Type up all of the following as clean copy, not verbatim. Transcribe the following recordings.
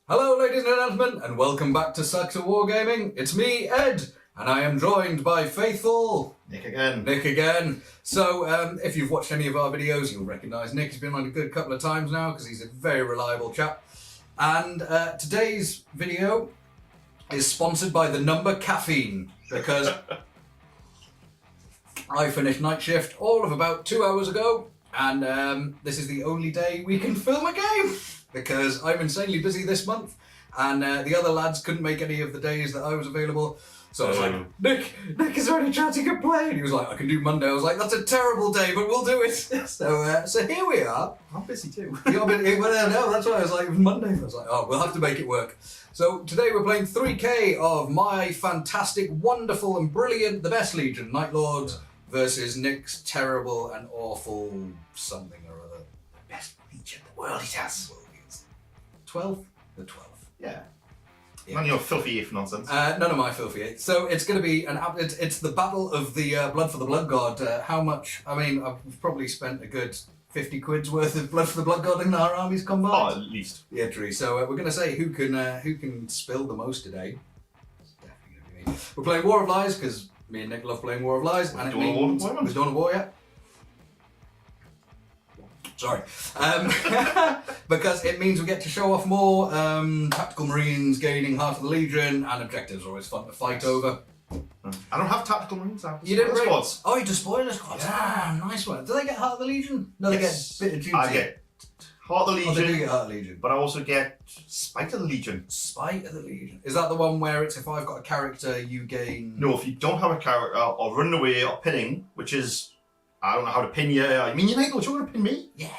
Hello, ladies and gentlemen, and welcome back to Sucks at Wargaming. It's me, Ed, and I am joined by faithful Nick again. Nick again. So, if you've watched any of our videos, you'll recognise Nick. He's been on a good couple of times now because he's a very reliable chap. And today's video is sponsored by the number caffeine because I finished night shift all of about 2 hours ago, and this is the only day we can film a game because I'm insanely busy this month, and the other lads couldn't make any of the days that I was available. So I was like, Nick, is there any chance you could play? And he was like, I can do Monday. I was like, that's a terrible day, but we'll do it. So here we are. I'm busy too. No, that's why I was like, Monday. I was like, oh, we'll have to make it work. So today we're playing 3K of my fantastic, wonderful, and brilliant, the best Legion, Night Lords, versus Nick's terrible and awful something or other. The best Legion the world has. 12th? The 12th. Yeah. None of your filthy if nonsense. None of my filthy eight. So it's going to be it's the battle of the blood for the blood god. How much? I mean, I've probably spent a good 50 quid's worth of blood for the blood god in our armies combined. Oh, at least. Yeah, true. So we're going to say who can spill the most today. It's definitely going to be me. We're playing War of Lies because me and Nick love playing War of Lies, and it means we're doing a war yet. Sorry. Because it means we get to show off more tactical marines gaining Heart of the Legion, and objectives are always fun to fight over. I don't have tactical marines. I have you didn't bring squads. Oh, you just spoiler squads. Yeah. Ah, nice one. Do they get Heart of the Legion? No, Yes. they get bit of duty. I get Heart of the Legion. Oh, they do get Heart of the Legion. But I also get Spite of the Legion. Spite of the Legion. Is that the one where it's if I've got a character, you gain... No, if you don't have a character, or running away, or pinning, which is... I don't know how to pin you. I mean, you Night Lords, you're going to pin me? Yeah.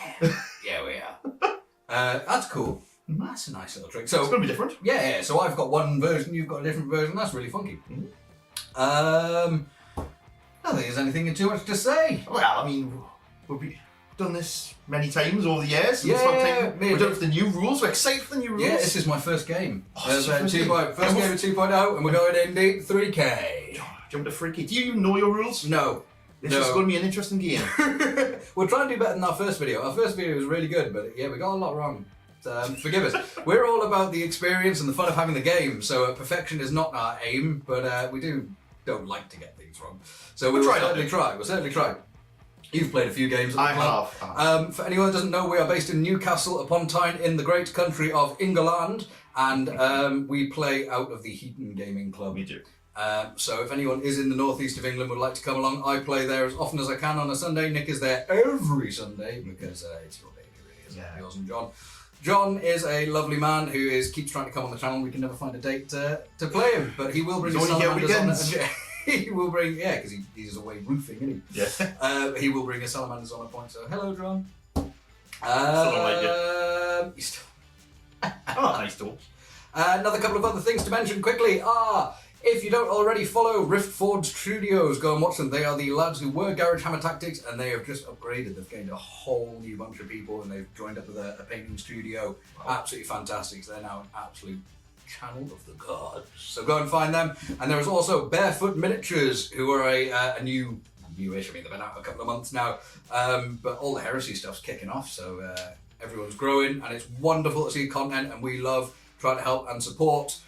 Yeah, we are. That's cool. That's a nice little trick. So it's going to be different. Yeah. So I've got one version, you've got a different version. That's really funky. I don't think there's anything too much to say. Well, I mean, we've done this many times over the years. Yeah, we're done with the new rules. We're excited for the new rules. Yeah, this is my first game. First game of 2.0, and we're going into 3K. Do you want to freaky? Do you know your rules? No. This is going to be an interesting game. We'll try and do better than our first video. Our first video was really good, but yeah, we got a lot wrong. Forgive us. We're all about the experience and the fun of having the game, so perfection is not our aim, but we don't like to get things wrong. So we'll certainly try. We'll certainly try. You've played a few games at the club. have. For anyone that doesn't know, we are based in Newcastle upon Tyne in the great country of England, and we play out of the Heaton Gaming Club. We do. So if anyone is in the northeast of England would like to come along, I play there as often as I can on a Sunday. Nick is there every Sunday because it's your baby, really, isn't it? Yours and John. John is a lovely man who keeps trying to come on the channel. We can never find a date to play him, but he will bring his salamanders on. He will bring, because he's away roofing, isn't he? Yeah. He will bring his salamanders on a point. So hello, John. Still don't like you. Still... Oh, nice talk. Another couple of other things to mention quickly are, if you don't already follow Rift Forge Studios, go and watch them. They are the lads who were Garage Hammer Tactics, and they have just upgraded. They've gained a whole new bunch of people, and they've joined up with a painting studio. Wow. Absolutely fantastic. So they're now an absolute channel of the gods. So go and find them. And there is also Barefoot Miniatures, who are a newish. I mean, they've been out a couple of months now, but all the heresy stuff's kicking off. So everyone's growing, and it's wonderful to see content, and we love trying to help and support.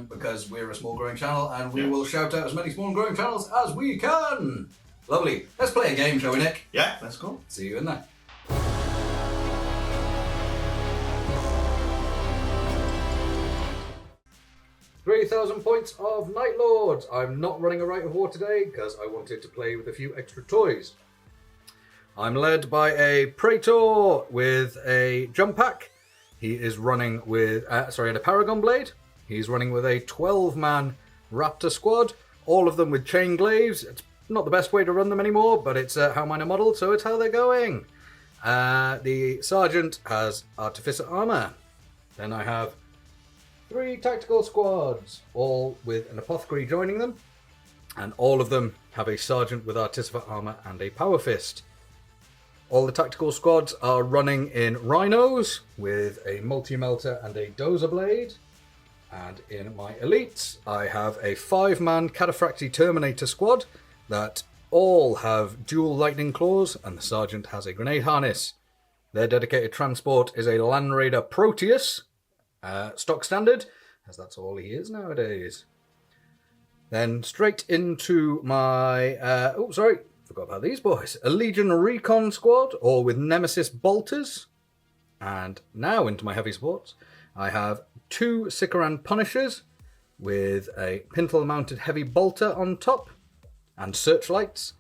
Because we're a small growing channel, and we will shout out as many small and growing channels as we can. Lovely. Let's play a game, shall we, Nick? Yeah, let's go. See you in there. £3,000 points of Night Lords. I'm not running a Rite of War today because I wanted to play with a few extra toys. I'm led by a Praetor with a jump pack. He is running with, and a Paragon Blade. He's running with a 12-man Raptor squad, all of them with chain glaives. It's not the best way to run them anymore, but it's how mine are modelled, so it's how they're going. The Sergeant has Artificer armour. Then I have 3 tactical squads, all with an Apothecary joining them, and all of them have a Sergeant with Artificer armour and a Power Fist. All the tactical squads are running in Rhinos, with a Multi-Melter and a Dozer Blade. And in my elites, I have a 5-man Cataphractii Terminator squad that all have dual lightning claws, and the Sergeant has a grenade harness. Their dedicated transport is a Land Raider Proteus, stock standard, as that's all he is nowadays. Then straight into my... forgot about these boys. A Legion Recon Squad, all with Nemesis Bolters. And now into my heavy sports. I have 2 Sikaran Punishers with a pintle-mounted heavy bolter on top and searchlights.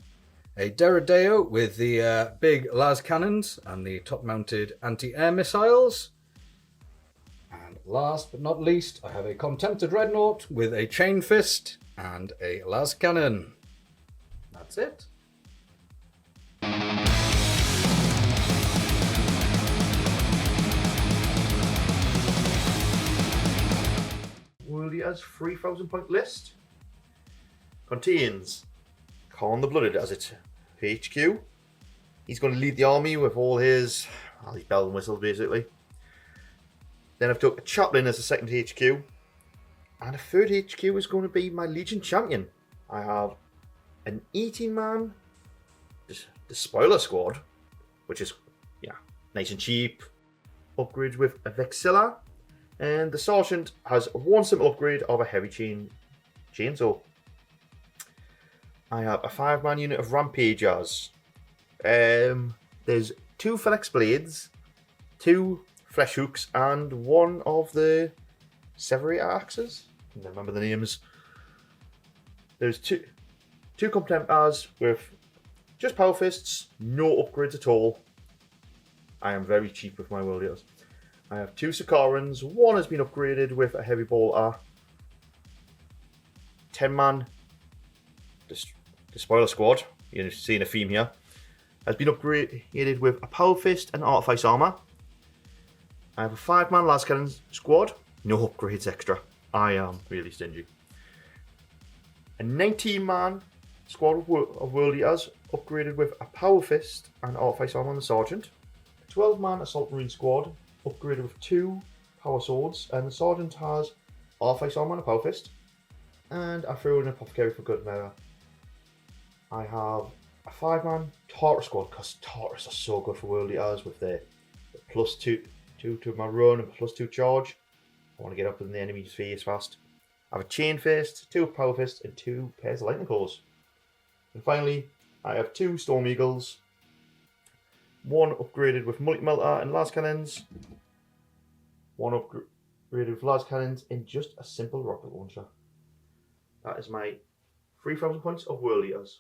A Deredeo with the big las cannons and the top-mounted anti-air missiles. And last but not least, I have a Contemptor Dreadnought with a chain fist and a las cannon. That's it. Worldia's 3,000 point list contains Khan the Blooded as its HQ. He's going to lead the army with all his bells and whistles basically. Then I've took a Chaplain as the second HQ. And a third HQ is going to be my Legion Champion. I have an 18-man Despoiler Squad, which is nice and cheap. Upgrades with a Vexilla. And the Sergeant has one simple upgrade of a heavy chainsaw. I have a 5-man unit of Rampagers. There's 2 Phoenix Blades, 2 Flesh Hooks, and 1 of the Severator Axes. I don't remember the names. There's 2 Contemptors with just Power Fists, no upgrades at all. I am very cheap with my Worldias. I have 2 Sicarans, 1 has been upgraded with a heavy bolter. 10-man Despoiler Squad, you're seeing a theme here, has been upgraded with a Power Fist and Artifice Armour. I have a 5-man Las Cannon Squad, no upgrades extra. I am really stingy. A 19-man squad of Worldias, upgraded with a Power Fist and Artifice Armour on the Sergeant. A 12-man Assault Marine Squad, upgraded with 2 Power Swords, and the Sergeant has Artifice Armour and a Power Fist. And I threw in an Apothecary for good measure. I have a 5-man Tartarus Squad, because Tartarus are so good for Worldias with the +2 to my run and +2 charge. I want to get up in the enemy's face fast. I have a Chain Fist, 2 Power Fists, and 2 pairs of Lightning Claws. And finally, I have 2 Storm Eagles, 1 upgraded with Multi Melter and Las Cannons, 1 upgraded with Las Cannons, and just a simple rocket launcher. That is my 3,000 points of Worldias.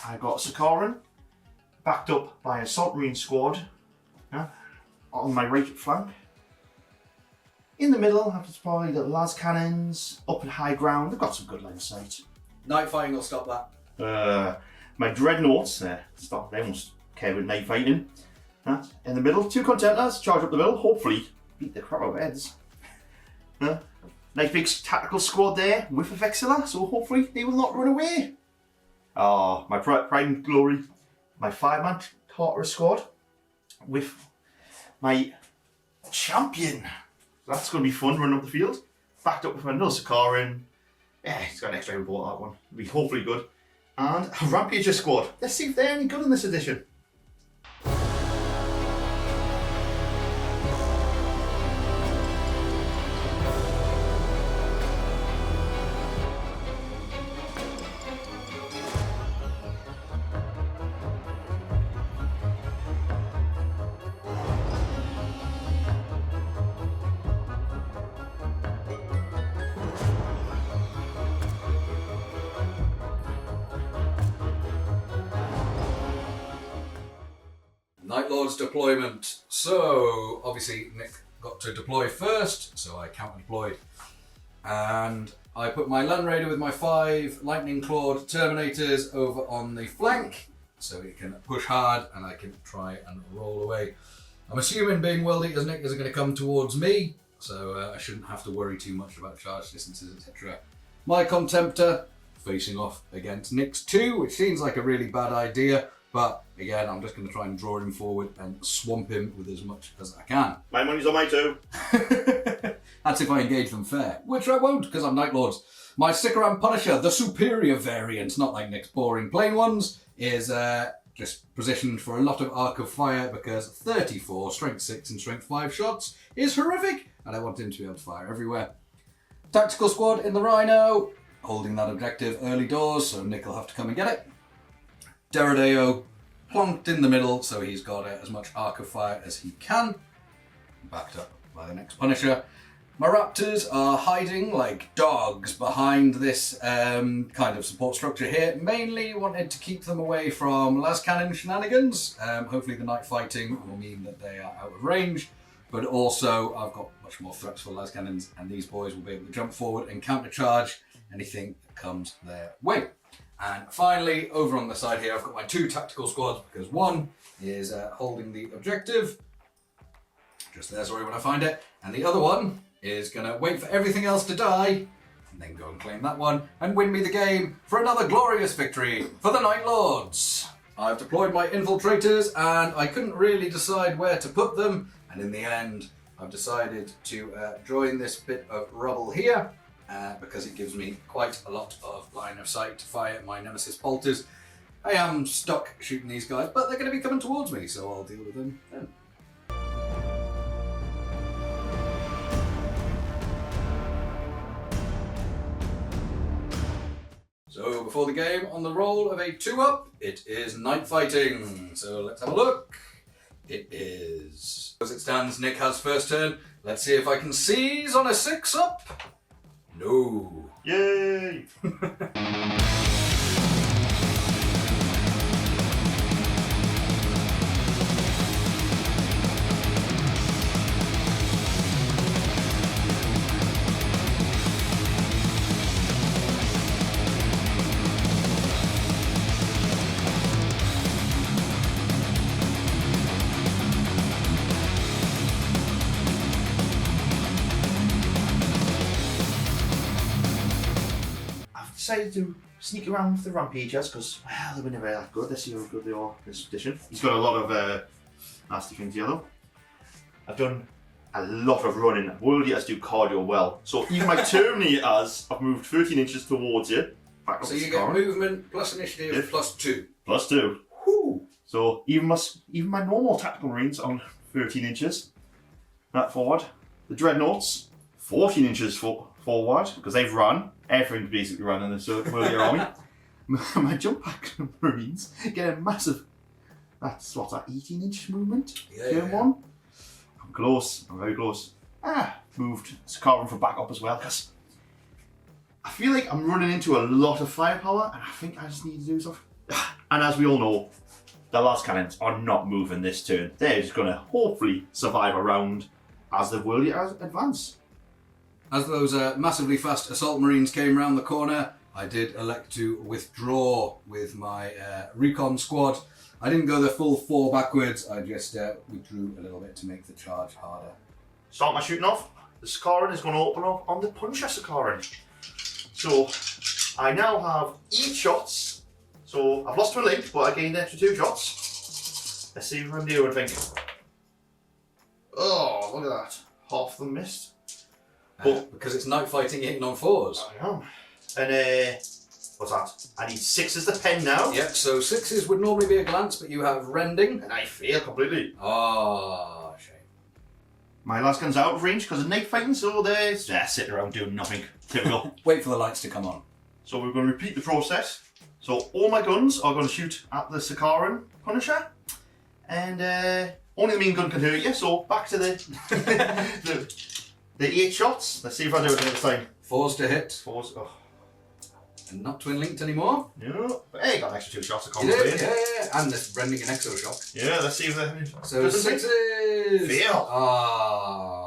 I got Sikaran, backed up by a Assault Marine Squad on my right flank. In the middle, I've deployed the Las Cannons up at high ground. They've got some good line of sight. Night fighting will stop that. My Dreadnoughts, stop, they won't care about night fighting. In the middle, 2 Contemptors, charge up the middle, hopefully beat the crap out of heads. Nice big tactical squad there with a Vexilla, so hopefully they will not run away. My pride and glory, my 5-man Tartarus Squad with my champion. That's going to be fun running up the field. Backed up with my another Sikaran. Yeah, he's got an extra heavy ball, that one. It'll be hopefully good. And a Rampager Squad. Let's see if they're any good in this edition. Night Lord's deployment. So, obviously, Nick got to deploy first, so I counter-deployed. And I put my Land Raider with my 5 Lightning Clawed Terminators over on the flank, so it can push hard and I can try and roll away. I'm assuming, being World Eaters, Nick isn't going to come towards me, so I shouldn't have to worry too much about charge distances, etc. My Contemptor facing off against Nick's 2, which seems like a really bad idea, but again, I'm just going to try and draw him forward and swamp him with as much as I can. My money's on my 2. That's if I engage them fair, which I won't because I'm Night Lords. My Sycoran Punisher, the superior variant, not like Nick's boring plain ones, is just positioned for a lot of arc of fire because 34 strength 6 and strength 5 shots is horrific, and I want him to be able to fire everywhere. Tactical squad in the Rhino, holding that objective early doors, so Nick will have to come and get it. Derodeo plonked in the middle, so he's got as much arc of fire as he can, backed up by the next Punisher. My Raptors are hiding like dogs behind this kind of support structure here. Mainly wanted to keep them away from las cannon shenanigans. Hopefully the night fighting will mean that they are out of range. But also I've got much more threats for las cannons, and these boys will be able to jump forward and countercharge anything that comes their way. And finally, over on the side here, I've got my 2 tactical squads because one is holding the objective. Just there, sorry, when I find it. And the other one is going to wait for everything else to die, and then go and claim that one, and win me the game for another glorious victory for the Night Lords. I've deployed my infiltrators, and I couldn't really decide where to put them, and in the end, I've decided to join this bit of rubble here, because it gives me quite a lot of line of sight to fire my Nemesis bolters. I am stuck shooting these guys, but they're going to be coming towards me, so I'll deal with them then. So before the game, on the roll of a 2-up, it is night fighting. So let's have a look. It is. As it stands, Nick has first turn. Let's see if I can seize on a 6-up. No. Yay! Decided to sneak around with the rampagers because, well, they were never that good. Let's see how good they are this edition. He's got a lot of nasty things yellow. I've done a lot of running. World Eaters do cardio well. So even my Terminators have moved 13 inches towards you. Back So you get movement plus initiative plus 2. Plus 2. Whew. So even my normal tactical marines on 13 inches. That forward. The dreadnoughts, 14 inches forward because they've run. Everything's basically run in the World Eater army. My jump pack marines get a massive, that's what's that, 18-inch movement? Yeah. One. I'm close, I'm very close. Moved Sakaran for backup as well because I feel like I'm running into a lot of firepower and I think I just need to do stuff. And as we all know, the las cannons are not moving this turn. They're just going to hopefully survive a round as the World Eaters advance. As those massively fast assault marines came round the corner, I did elect to withdraw with my recon squad. I didn't go the full 4 backwards, I just withdrew a little bit to make the charge harder. Start my shooting off. The Sakaran is going to open up on the Punisher Sakaran. So I now have 8 shots. So I've lost my leg, but I gained an extra 2 shots. Let's see what I'm doing, I think. Oh, look at that. Half of them missed. Because it's night fighting hitting on 4s. I am. And what's that? I need 6s to pen now. Yep, so 6s would normally be a glance, but you have rending. And I fail completely. Ah, shame. My last gun's out of range because of night fighting, so they're sitting around doing nothing. Typical. Wait for the lights to come on. So we're going to repeat the process. So all my guns are going to shoot at the Sakaran Punisher. And only the main gun can hurt you, so back to the 8 shots. Let's see if I do it this time. 4s to hit. 4s. Oh. and not twin linked anymore. Yeah. But hey, got an extra 2 shots of You combo. did, yeah. And this rending and exo shock. Yeah, let's see if they So 6s. Fail. Ah.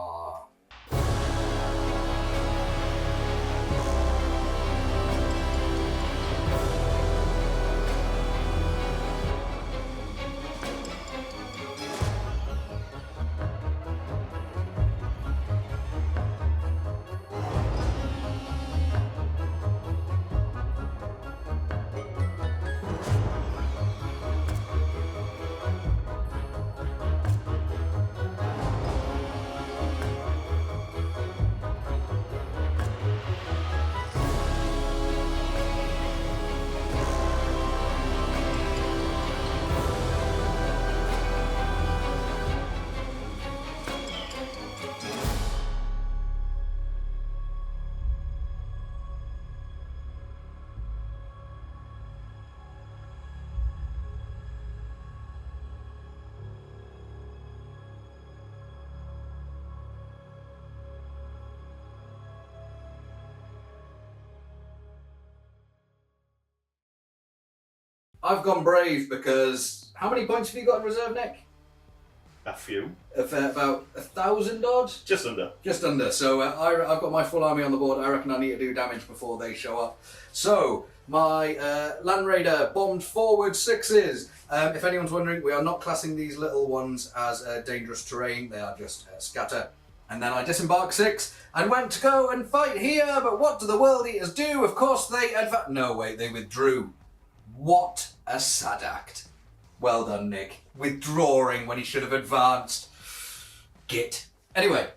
I've gone brave because how many points have you got in reserve, Nick? A few. About 1,000 odd? Just under. Just under. So I've got my full army on the board. I reckon I need to do damage before they show up. So my Land Raider bombed forward 6s. If anyone's wondering, we are not classing these little ones as dangerous terrain. They are just scatter. And then I disembarked 6 and went to go and fight here. But what do the World Eaters do? Of course they advance. No, wait, they withdrew. What a sad act. Well done, Nick. Withdrawing when he should have advanced. Git. Anyway,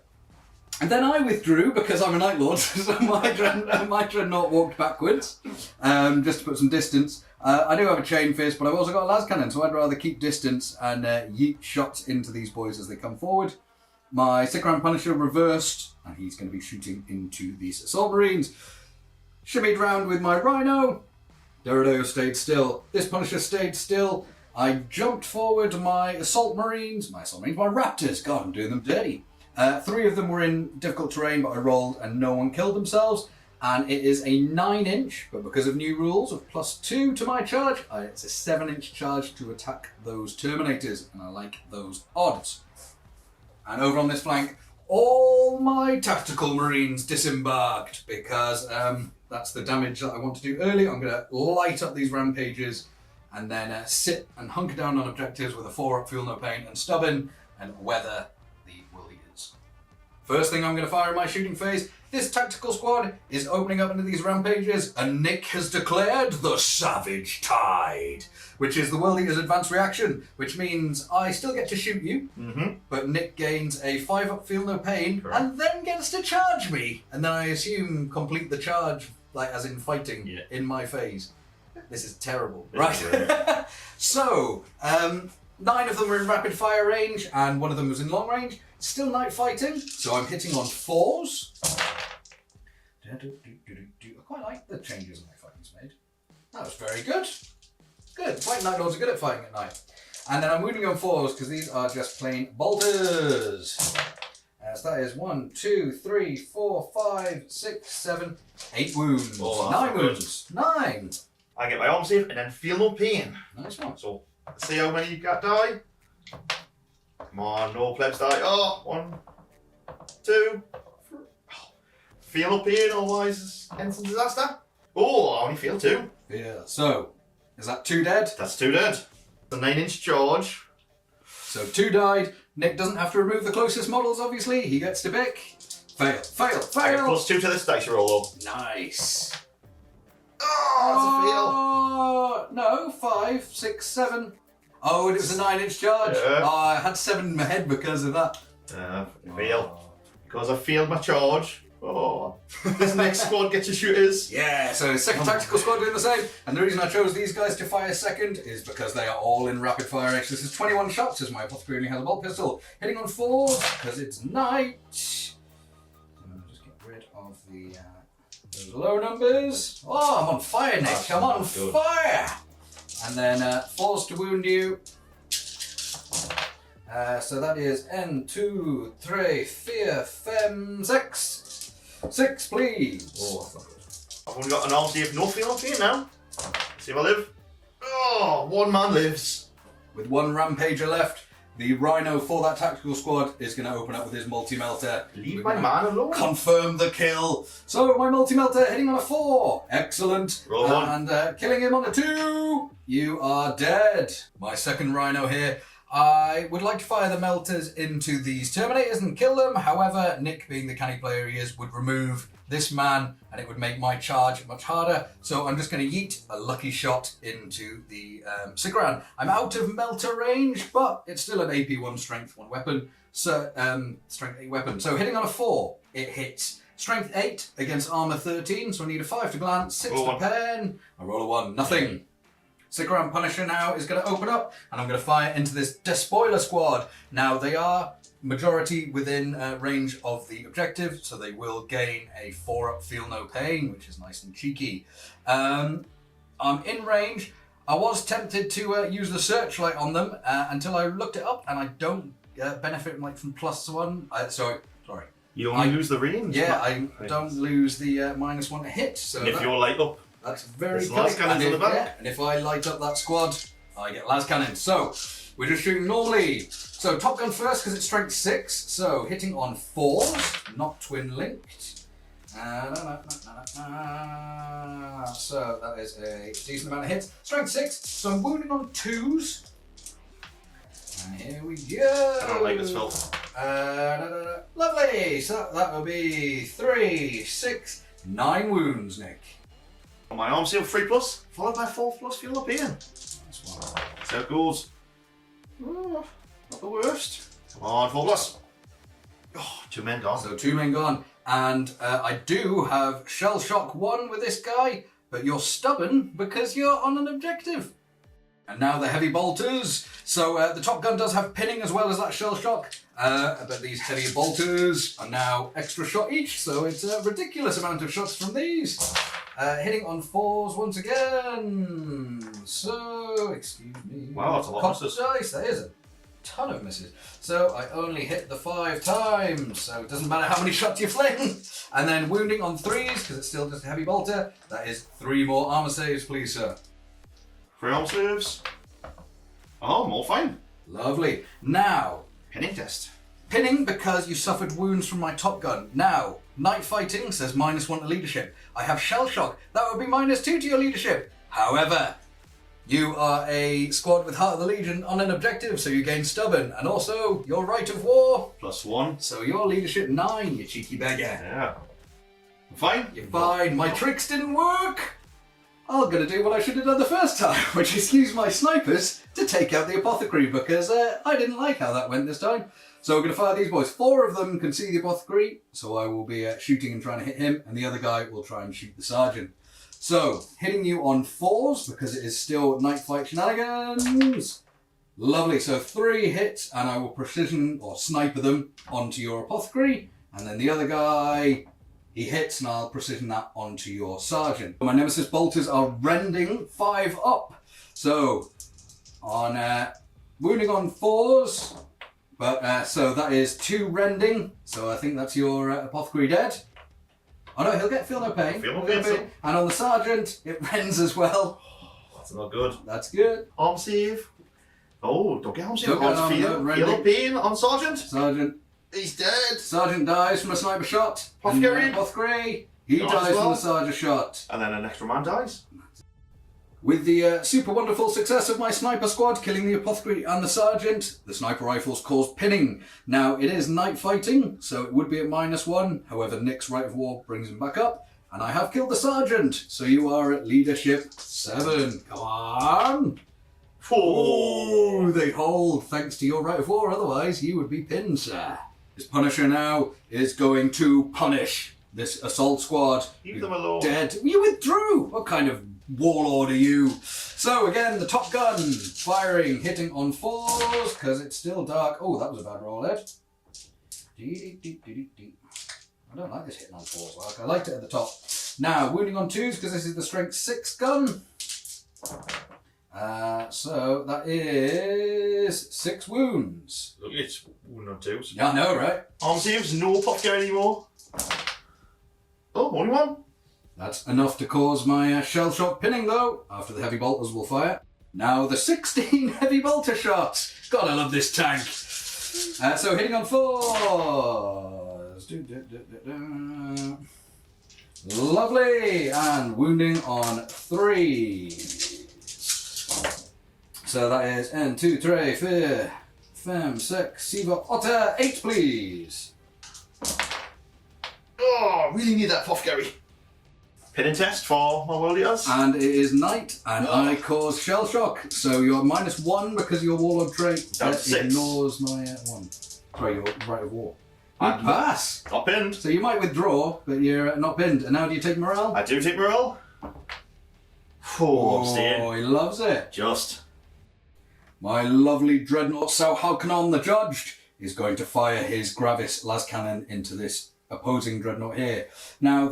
and then I withdrew because I'm a Night Lord, so my Dreadnought walked backwards, just to put some distance. I do have a chain fist, but I've also got a las cannon, so I'd rather keep distance and yeet shots into these boys as they come forward. My Sick Round Punisher reversed, and he's going to be shooting into these Assault Marines. Shimmied round with my Rhino. Dorado stayed still. This Punisher stayed still. I jumped forward my Assault Marines, my Raptors. God, I'm doing them dirty. 3 of them were in difficult terrain, but I rolled and no one killed themselves. And it is a 9-inch, but because of new rules of +2 to my charge, it's a 7-inch charge to attack those Terminators, and I like those odds. And over on this flank, all my Tactical Marines disembarked because that's the damage that I want to do early. I'm going to light up these rampages and then sit and hunker down on objectives with a 4-up, feel no pain, and stubborn, and weather the World Eaters. First thing I'm going to fire in my shooting phase, this tactical squad is opening up into these rampages, and Nick has declared the Savage Tide, which is the World Eater's advanced reaction, which means I still get to shoot you, but Nick gains a 5-up, feel no pain, and then gets to charge me, and then I assume complete the charge, like as in fighting, in my phase. This is terrible. Right. So, 9 of them were in rapid fire range and 1 of them was in long range. Still night fighting, so I'm hitting on 4s. I quite like the changes night fighting's made. That was very good. Good. White Night Lords are good at fighting at night. And then I'm wounding on 4s because these are just plain bolters. So that is 1, 2, 3, 4, 5, 6, 7, 8 wounds. 9 wounds. 9. I get my arm save and then feel no pain. Nice one. So, let's see how many you got die. Come on, no plebs die. Oh, 1, 2, 3. Oh. Feel no pain, otherwise it's instant disaster. Oh, I only feel 2. Yeah. So, is that 2 dead? That's 2 dead. The 9-inch charge. So 2 died. Nick doesn't have to remove the closest models, obviously. He gets to pick. Fail, fail, fail. I get +2 to this dice roll though. Nice. Oh, that's a fail. No, 5, 6, 7. Oh, and it was a 9-inch charge. Yeah. Oh, I had 7 in my head because of that. Fail. Because I failed my charge. Oh, this next squad gets your shooters. Yeah, so second tactical squad doing the same. And the reason I chose these guys to fire second is because they are all in rapid fire range. This is 21 shots as my apothecary only has a bolt pistol. Hitting on 4s because it's night. So I'll just get rid of the those low numbers. Oh, I'm on fire, Nick. I'm on fire. And then 4s to wound you. So that is N, 2, 3, 4, 5, 6. 6, please. Oh, that's not good. I've only got an arm save, no feel up here now. See if I live. Oh, one man lives. With one rampager left, the Rhino for that tactical squad is going to open up with his multi-melter. Leave my man alone. Confirm the kill. So my multi-melter hitting on a 4. Excellent. Roll one. And killing him on a 2. You are dead. My second Rhino here. I would like to fire the melters into these Terminators and kill them. However, Nick, being the canny player he is, would remove this man and it would make my charge much harder. So I'm just going to yeet a lucky shot into the Sigran. I'm out of melter range, but it's still an AP1 strength 1 weapon. So strength 8 weapon. So hitting on a 4, it hits. Strength 8 against armor 13, so I need a 5 to glance, 6 to pen. I roll a 1, nothing. Sigran Punisher now is going to open up, and I'm going to fire into this Despoiler squad. Now, they are majority within range of the objective, so they will gain a 4-up Feel No Pain, which is nice and cheeky. I'm in range. I was tempted to use the Searchlight on them until I looked it up, and I don't benefit from +1. Sorry. You only lose the range? Yeah, I don't lose the -1 to hit. So if you're light up. That's very There's good. las cannons on the back. Yeah, and if I light up that squad, I get las cannons. So, we're just shooting normally. So, Top Gun first because it's strength 6. So, hitting on 4s, not twin linked. So, that is a decent amount of hits. Strength 6, so I'm wounding on 2s. And here we go. I don't like this, Phil. Lovely. So, that will be 3, 6, 9 wounds, Nick. My arm seal 3+, followed by 4+ Feel No Pain. That's one. So it goes. Oh, not the worst. Come on, 4+. Oh, 2 men gone. So 2 men gone. And I do have Shell Shock 1 with this guy, but you're stubborn because you're on an objective. And now the heavy bolters. So the Top Gun does have pinning as well as that Shell Shock. But these heavy bolters are now extra shot each, so it's a ridiculous amount of shots from these. Hitting on 4s once again. So, excuse me. Wow, that's a lot of misses. Dice, that is a ton of misses. So I only hit the 5 times, so it doesn't matter how many shots you fling. And then wounding on 3s, because it's still just a heavy bolter. That is 3 more armor saves, please, sir. 3 arm saves. Oh, more fine. Lovely. Now, Pinning test. pinning because you suffered wounds from my Top Gun. Now, night fighting says -1 to leadership. I have Shell Shock. That would be -2 to your leadership. However, you are a squad with Heart of the Legion on an objective, so you gain stubborn. And also, your Right of War. +1. So your leadership 9, you cheeky beggar. Yeah. I'm fine. You're fine. My tricks didn't work. I'm going to do what I should have done the first time, which is use my snipers to take out the apothecary, because I didn't like how that went this time. So we're going to fire these boys. 4 of them can see the apothecary, so I will be shooting and trying to hit him, and the other guy will try and shoot the sergeant. So, hitting you on 4s, because it is still night fight shenanigans. Lovely, so 3 hits, and I will precision or sniper them onto your apothecary, and then the other guy, he hits, and I'll precision that onto your sergeant. My Nemesis bolters are rending 5 up. So, on wounding on 4s, but so that is 2 rending, so I think that's your apothecary dead. Oh no, he'll get Feel No Pain. Feel No Pain. And on the sergeant, it rends as well. That's not good. That's good. Arm save. Oh, don't get arm save. Don't get arm, Feel no, No Pain on sergeant. Sergeant. He's dead. Sergeant dies from a sniper shot. Apothecary. And apothecary. He Dies dies as well. from a sergeant shot. And then an extra man dies. With the super wonderful success of my sniper squad killing the apothecary and the sergeant, the sniper rifles cause pinning. Now, it is night fighting, so it would be at -1. However, Nick's Right of War brings him back up. And I have killed the sergeant, so you are at leadership 7. Come on! Oh, they hold thanks to your Right of War, otherwise you would be pinned, sir. This Punisher now is going to punish this assault squad. Leave them alone. Dead. You withdrew! What kind of warlord are you? So again, the Top Gun firing, hitting on 4s because it's still dark. Oh, that was a bad roll, Ed. I don't like this hitting on 4s. Like I liked it at the top. Now wounding on 2s because this is the strength 6 gun. So that is 6 wounds. Look, it's wound on 2s. Yeah, I know, right? Arm saves, no apothecary anymore. Oh, only 1. That's enough to cause my shell shock pinning though, after the heavy bolters will fire. Now the 16 heavy bolter shots. God, I love this tank. So hitting on 4s. Lovely. And wounding on 3s. So that is 1, 2, 3, 4, 5, 6, 7, 8, please. Oh, really need that puff, Gary. Pinning test for my world eaters. And it is night, and I cause shell shock. So you're -1 because of your warlord trait. Down to That 6. ignores my 1. Sorry, your right of war. You pass. Not pinned. So you might withdraw, but you're not pinned. And now do you take morale? I do take morale. I'm staying. Oh, he loves it. Just. My lovely dreadnought Sauhalkanon the Judged is going to fire his Gravis las cannon into this opposing dreadnought here. Now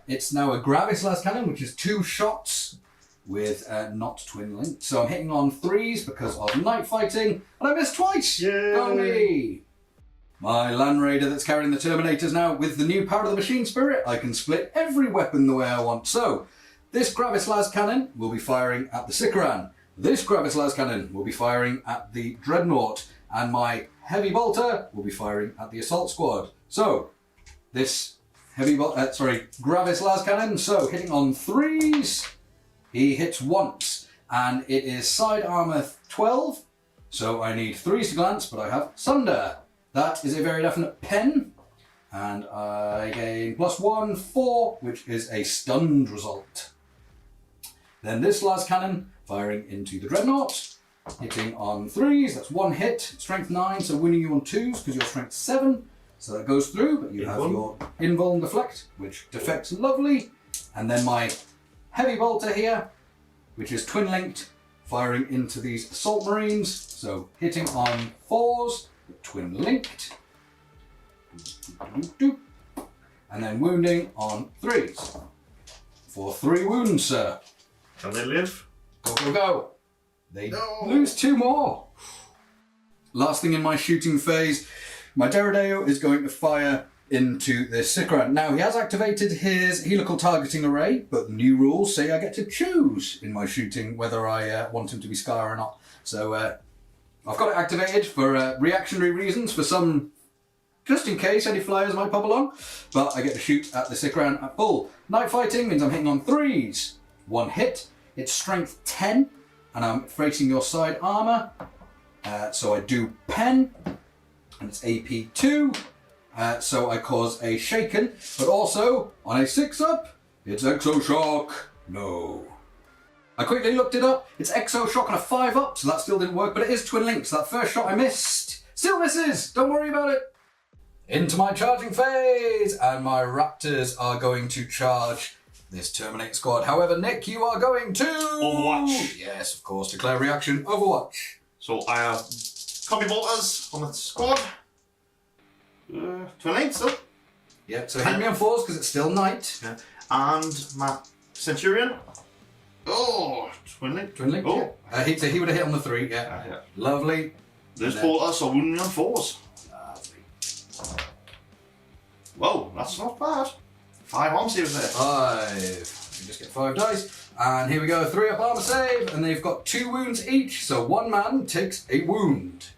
it's now a Gravis las cannon, which is 2 shots with not twin linked. So I'm hitting on 3s because of night fighting, and I missed twice. Yay. Go me! My Land Raider that's carrying the Terminators now, with the new Power of the Machine Spirit, I can split every weapon the way I want. So this Gravis las cannon will be firing at the Sikaran. This Gravis las cannon will be firing at the Dreadnought, and my heavy bolter will be firing at the assault squad. So this Gravis las cannon, so hitting on 3s, he hits once, and it is side armor 12, so I need 3s to glance, but I have Sunder. That is a very definite pen, and I gain +1, 4, which is a stunned result. Then this las cannon firing into the Dreadnought, hitting on 3s, that's 1 hit, strength 9, so winning you on 2s because you're strength 7. So that goes through, but you have your invuln deflect, which defects lovely. And then my heavy bolter here, which is twin linked, firing into these assault marines. So hitting on 4s, twin linked. And then wounding on 3s. For 3 wounds, sir. Can they live? Go, go, go. They lose 2 more. Last thing in my shooting phase, my Deredeo is going to fire into the Sikaran. Now, he has activated his helical targeting array, but the new rules say I get to choose in my shooting whether I want him to be Scar or not. So I've got it activated for reactionary reasons, for some, just in case any flyers might pop along. But I get to shoot at the Sikaran at full. Night fighting means I'm hitting on 3s. 1 hit. It's strength 10, and I'm facing your side armor. So I do pen. And it's AP 2, so I cause a shaken, but also on a 6-up, it's Exoshock. No. I quickly looked it up, it's Exoshock on a 5-up, so that still didn't work, but it is twin links. So that first shot I missed still misses, don't worry about it. Into my charging phase, and my Raptors are going to charge this Terminator squad. However, Nick, you are going to... Overwatch. Yes, of course, declare reaction, Overwatch. So I have copy bolters on the squad. Twin links still. Yep, so hit me on 4s because it's still night. Yeah. And my Centurion. Oh, twin link. Twin link, oh. yeah. He would have hit on the 3, yeah. Yeah. Lovely. This bolter, so wounding on 4s. Lovely. Whoa, that's not bad. 5 arm saves there. 5. You just get 5 dice. And here we go, 3-up armor save, and they've got 2 wounds each, so 1 man takes a wound.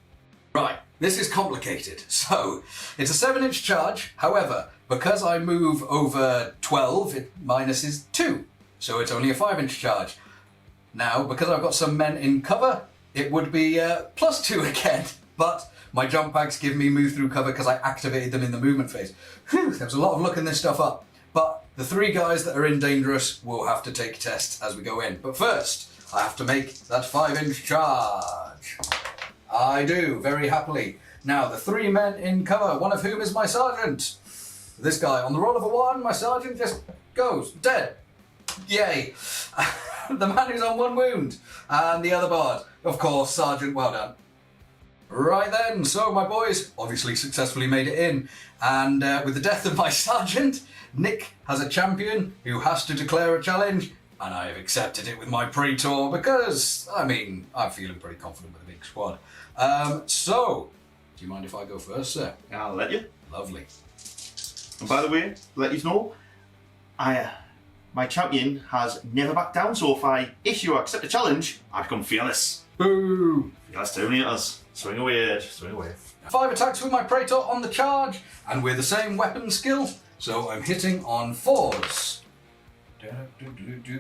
Right, this is complicated. So, it's a 7-inch charge, however, because I move over 12, it minuses 2. So it's only a 5-inch charge. Now, because I've got some men in cover, it would be +2 again, but my jump packs give me move through cover because I activated them in the movement phase. Whew, there's a lot of looking this stuff up. But the 3 guys that are in dangerous will have to take tests as we go in. But first, I have to make that 5-inch charge. I do, very happily. Now, the 3 men in cover, one of whom is my sergeant. This guy, on the roll of a 1, my sergeant just goes dead. Yay. The man who's on 1 wound. And the other bard, of course, sergeant, well done. Right then, so my boys obviously successfully made it in. And with the death of my sergeant, Nick has a champion who has to declare a challenge, and I have accepted it with my Praetor because, I mean, I'm feeling pretty confident with a big squad. So, do you mind if I go first, sir? I'll let you. Lovely. And by the way, to let you know, I my champion has never backed down, so if I issue or accept a challenge, I become fearless. Boo! Fearless Terminators. Swing away, Ed. Swing away. 5 attacks with my Praetor on the charge, and with the same weapon skill, so I'm hitting on 4s.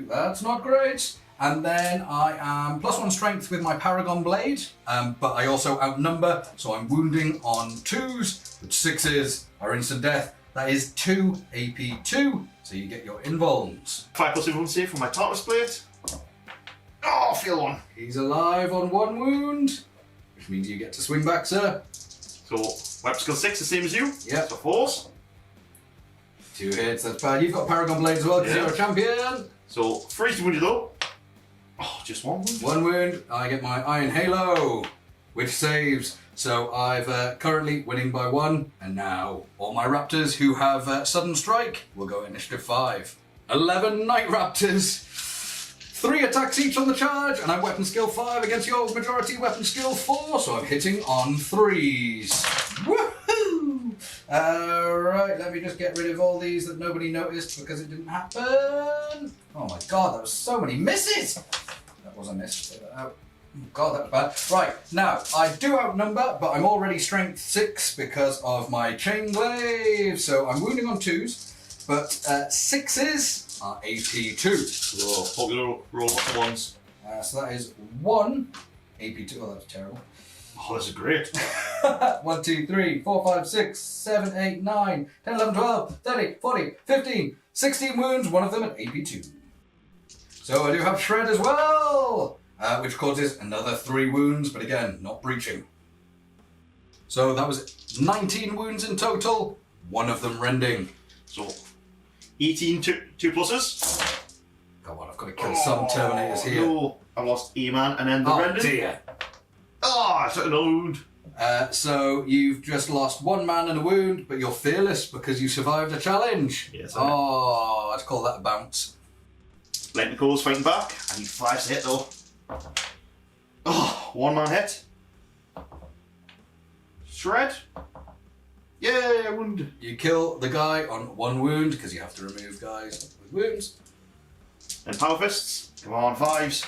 That's not great. And then I am +1 strength with my Paragon Blade, but I also outnumber, so I'm wounding on 2s, which 6s are instant death. That is 2 AP2, so you get your invulns. 5+ invuln save from my Tartarus Plate. Oh, feel one. He's alive on 1 wound, which means you get to swing back, sir. So, weapon skill 6, the same as you. Yep. So 4s. 2 hits, that's bad. You've got Paragon Blade as well, because you're a champion. So, 3 wounded though. Oh, just 1 wound. 1 wound, I get my Iron Halo, which saves. So I've currently winning by 1, and now all my Raptors who have Sudden Strike will go initiative 5. 11 Night Raptors, 3 attacks each on the charge, and I'm weapon skill 5 against your majority weapon skill 4, so I'm hitting on 3s. Woohoo! Right, let me just get rid of all these that nobody noticed because it didn't happen. Oh my god, that was so many misses! That was a miss. Take that out. Oh god, that was bad. Right, now, I do outnumber, but I'm already strength 6 because of my Chain Glaive, so I'm wounding on 2s, but 6s are AP2. Whoa, hope you roll lots of 1s. So that is 1 AP2. Oh, that's terrible. Oh, this is great. 1, 2, 3, 4, 5, 6, 7, 8, 9, 10, 11, 12, 13, 14, 15, 16 wounds, one of them at AP2. So I do have Shred as well, which causes another 3 wounds, but again, not breaching. So that was 19 wounds in total, one of them rending. So, 18 2 pluses. Come on, I've got to kill some Terminators here. No, I lost E-Man and then the Oh rending. dear. Oh, I took another wound. So you've just lost 1 man and a wound, but you're fearless because you survived a challenge. Yes, Oh, I'd call that a bounce. Lenticles fighting back. I need 5 to hit though. Oh, 1 man hit. Shred. Yeah, wound. You kill the guy on 1 wound because you have to remove guys with wounds. And power fists. Come on, 5s.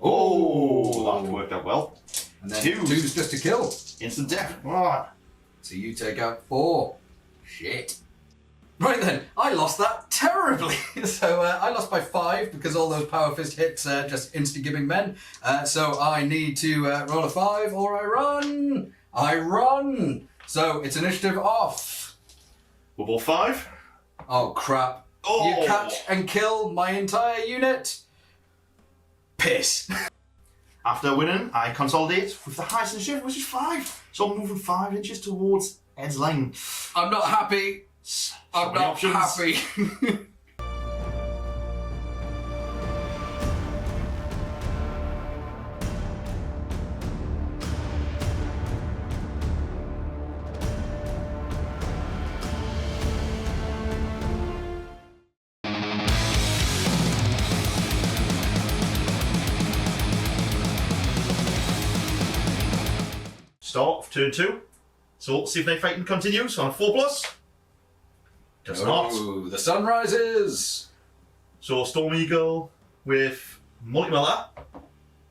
Oh, that worked out well. And then 2s. 2's just to kill. Instant death. Come on. So you take out 4. Shit. Right then, I lost that terribly. So I lost by 5 because all those power fist hits just insta-gibbing men. So I need to roll a 5 or I run. I run. So it's initiative off. We're both 5. Oh crap. Oh. You catch and kill my entire unit. Piss. After winning, I consolidate with the highest initiative, which is 5. So I'm moving 5 inches towards Ed's line. I'm not happy. I'm not happy. Start of turn 2. So see if their fighting continues on a 4+. Does not. Ooh, the sun rises. So Storm Eagle with multi-miller.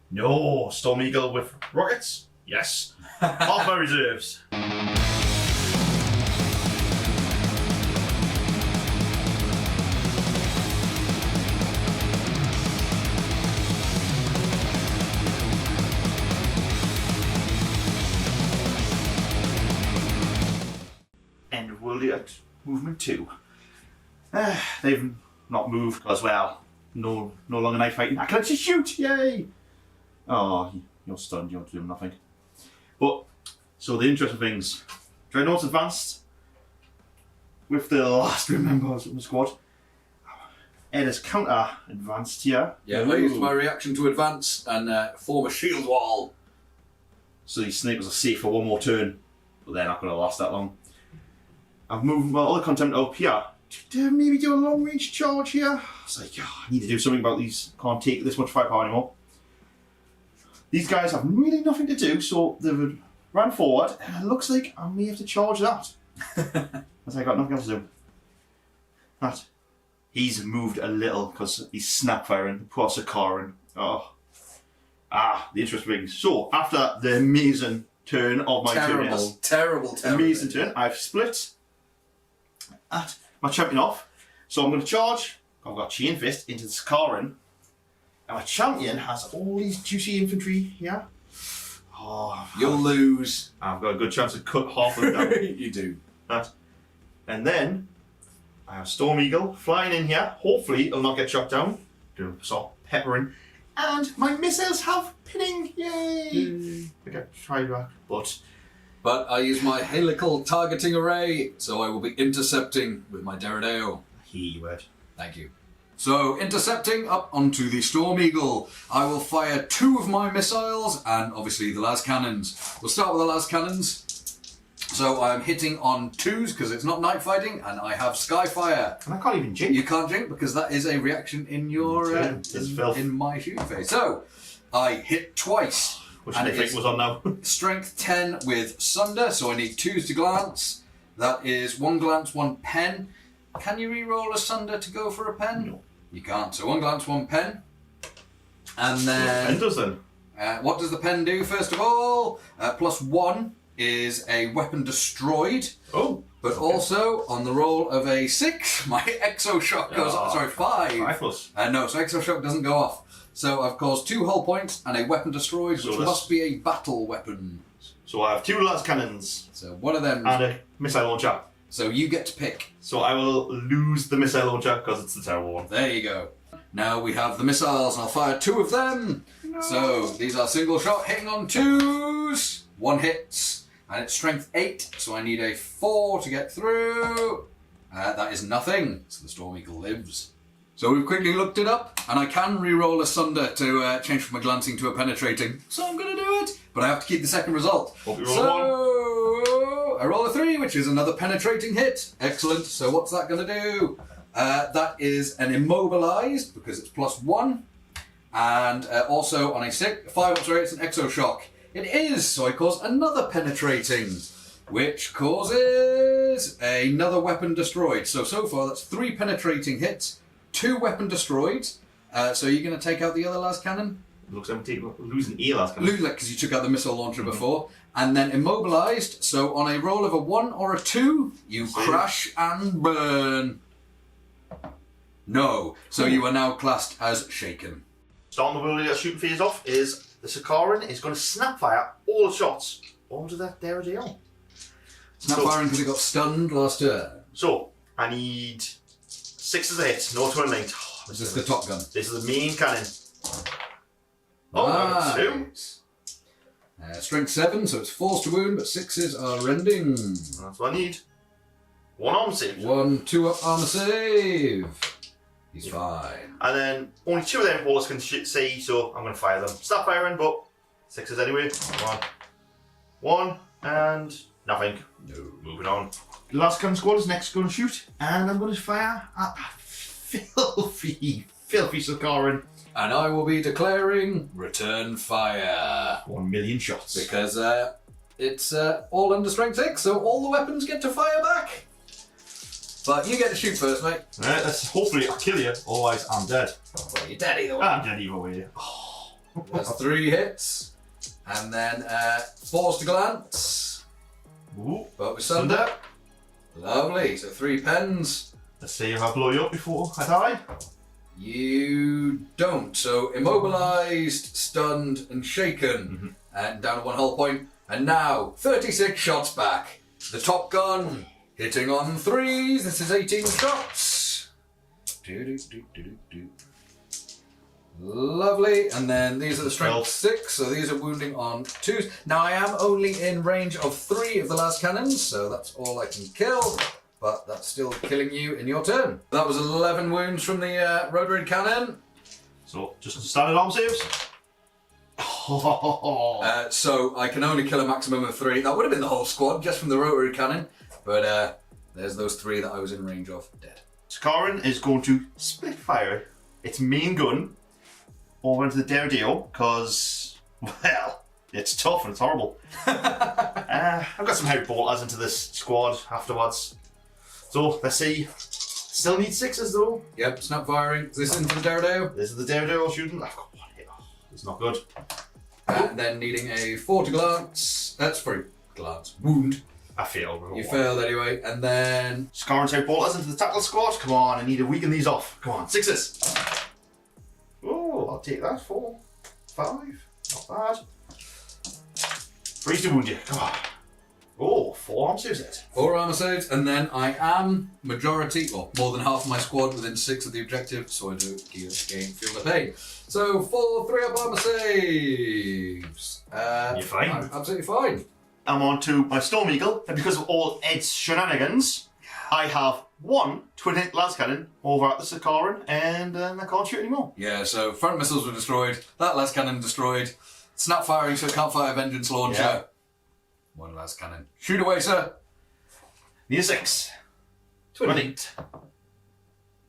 No, Storm Eagle with rockets. Yes. Half my reserves. End of world at movement 2. They've not moved because, well, no longer knife fighting. I can actually shoot! Yay! Oh, you're stunned. You're doing nothing. But so the interesting things: Dreadnought's advanced with the last members of the squad. Ed is counter advanced here. Yeah, I used my reaction to advance and form a shield wall. So these snipers are safe for 1 more turn, but they're not going to last that long. I've moved my other content up here to maybe do a long range charge here. It's like, oh, I need to do something about these. Can't take this much firepower anymore. These guys have really nothing to do, so they've ran forward, and it looks like I may have to charge that. As I got nothing else to do. That. He's moved a little because he's snap firing across the car and the interest rings. So after the amazing turn of my turn, terrible. Amazing turn. I've split at my champion off. So I'm going to charge. I've got chain fist into the Sakaran. And my champion has all these juicy infantry here. Oh, you'll lose. I've got a good chance to cut half of them down. You do. And then I have Storm Eagle flying in here. Hopefully it'll not get shot down. Doing salt peppering. And my missiles have pinning. Yay! Okay, try that. But I use my helical targeting array, so I will be intercepting with my Deredeo. Keyword. Thank you. So, intercepting up onto the Storm Eagle. I will fire 2 of my missiles and obviously the las cannons. We'll start with the las cannons. So I'm hitting on 2s because it's not night fighting, and I have Skyfire. And I can't even jink. You can't jink because that is a reaction in your in my shooting phase. So I hit twice. Which I think was on now. Strength 10 with Sunder, so I need 2s to glance. That is 1 glance, 1 pen. Can you re-roll a Sunder to go for a pen? No. You can't. So 1 glance, 1 pen. And then... Pen does then? What does the pen do, first of all? +1 is a weapon destroyed. Oh. But also, on the roll of a 6, my Exoshock goes off. Sorry, 5. 5+. No, so Exoshock doesn't go off. So I've caused 2 hull points and a weapon destroyed, which must be a battle weapon. So I have 2 las cannons. So one of them... And a missile launcher. So you get to pick. So I will lose the missile launcher because it's the terrible one. There you go. Now we have the missiles, and I'll fire 2 of them. No. So these are single shot, hitting on 2s. 1 hits, and it's strength 8, so I need a 4 to get through. That is nothing, so the Storm Eagle lives. So we've quickly looked it up, and I can re-roll a Sunder to change from a glancing to a penetrating. So I'm going to do it, but I have to keep the second result. Hope you roll a 1. I roll a 3, which is another penetrating hit. Excellent. So what's that going to do? That is an immobilized, because it's +1. And also on a 5, it's an Exoshock. It is, so I cause another penetrating, which causes another weapon destroyed. So far that's 3 penetrating hits, 2 weapon destroyed. So you're going to take out the other las cannon? Looks like I'm losing a las cannon. Lose it because you took out the missile launcher before. And then immobilized, so on a roll of a 1 or a 2, you crash and burn. No, so you are now classed as shaken. Starting the world shooting phase off is the Sakaran is going to snap fire all the shots onto that Deredeo. Snap firing because it got stunned last turn. So I need 6 as a hit, no turn length. Is this the top gun? This is the main cannon. Oh, nice. 2. Strength 7, so it's forced to wound, but 6s are rending. That's what I need. 1 armor save. 1 2-up armor save. He's fine. And then only 2 of them bullets can see, so I'm going to fire them. Start firing, but 6s anyway. 1, and nothing. No. Moving on. The last gun squad is next going to shoot, and I'm going to fire at filthy Sakaran. And I will be declaring return fire. 1 million shots. Because it's all under strength 6, so all the weapons get to fire back. But you get to shoot first, mate. Alright, hopefully I'll kill you, otherwise I'm dead. Well, you're dead either way. I'm dead either way. That's 3 hits. And then 4s to glance. Ooh. But with Sunder. Lovely, so 3 pens. Let's see if I blow you up before I die. You don't. So immobilized, stunned, and shaken. And down to 1 hull point. And now 36 shots back. The top gun hitting on 3s. This is 18 shots. Lovely. And then these are the strength 6. So these are wounding on 2s. Now I am only in range of 3 of the las cannons. So that's all I can kill. But that's still killing you in your turn. That was 11 wounds from the rotary cannon. So, just standard arm saves. So I can only kill a maximum of 3. That would have been the whole squad just from the rotary cannon. But there's those 3 that I was in range of. Dead. Sakaran is going to split fire its main gun over into the Deredeo because, well, it's tough and it's horrible. I've got some heavy bolters into this squad afterwards. So let's see Still need 6s though. Yep, snap firing. Is this into the Daredale? This is the Daredevil shooting. I've got 1 hit. Oh, it's not good. And then needing a 4 to glance. That's free glance. Wound. I failed. You failed anyway. And then Scar and take bolters into the tackle squad. Come on, I need to weaken these off. Come on, 6s. Oh, I'll take that. 4, 5. Not bad. 3's to wound you. Come on. Oh, 4 arm saves it. 4 armor saves, and then I am majority, or more than half of my squad within 6 of the objective, so I do gain field of pain. So 4 3-up armor saves. You're fine. I'm absolutely fine. I'm on to my Storm Eagle, and because of all Ed's shenanigans, I have 1 twin-hit las cannon over at the Sakaran, and I can't shoot anymore. Yeah, so front missiles were destroyed, that las cannon destroyed, snap firing so it can't fire vengeance launcher. Yeah. 1 las cannon. Shoot away, sir. Need a 6. 28.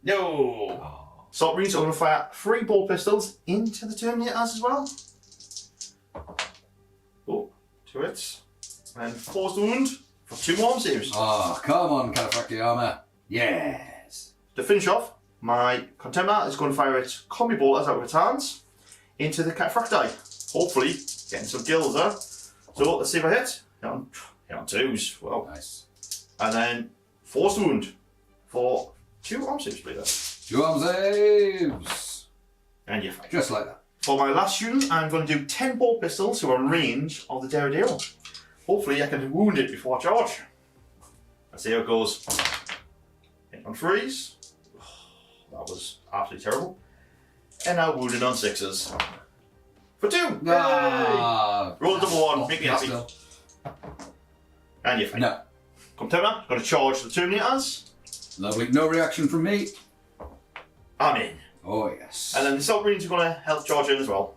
No. Oh. Salt Marines are going to fire 3 ball pistols into the Terminators as well. Oh, 2 hits. And 4's the wound for 2 arm saves. Oh, come on, Cataphractii armor. Yes. To finish off, my Contemptor is going to fire its combi bolters out of its hands into the Cataphractii. Hopefully, getting some kills there. So let's see if I hit. Hit on 2s. Well, Nice. and then 4's the wound for 2 arm saves, please. 2 arm saves. And you're fine. Just like that. For my last shooting, I'm going to do 10 ball pistols who are in range of the Daredevil. Hopefully I can wound it before I charge. Let's see how it goes. Hit on 3s. That was absolutely terrible. And now wounded on 6s. For 2! Ah, Yay! Roll a double 1, make me happy. Still. And you're fine. No. Contemptor, going to charge the Terminators. Lovely. No reaction from me. I'm in. Oh, yes. And then the Salt Marines are going to help charge in as well.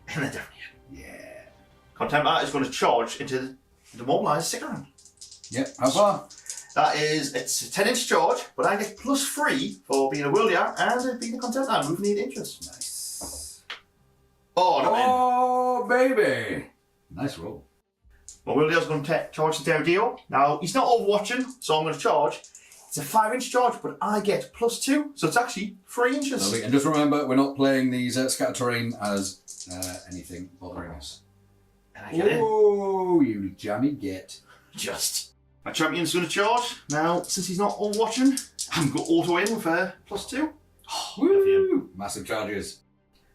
And they're definitely in. Yeah. Contemptor is going to charge into the mobilised stick around. Yep. How far? That is, it's a 10-inch charge, but I get +3 for being a Worldier and being a Contemptor, moving 8 inches. Nice. Oh, and I'm in. Oh, baby. Nice roll. My Wildier's going to charge the Daredevil. Now, he's not overwatching, so I'm going to charge. It's a 5-inch charge, but I get +2, so it's actually 3 inches. Lovely. And just remember, we're not playing these scatter terrain as anything bothering us. And I get in. Oh, you jammy git. Just. My champion's going to charge. Now, since he's not overwatching, I'm going to auto in with a +2. Woo! Massive charges.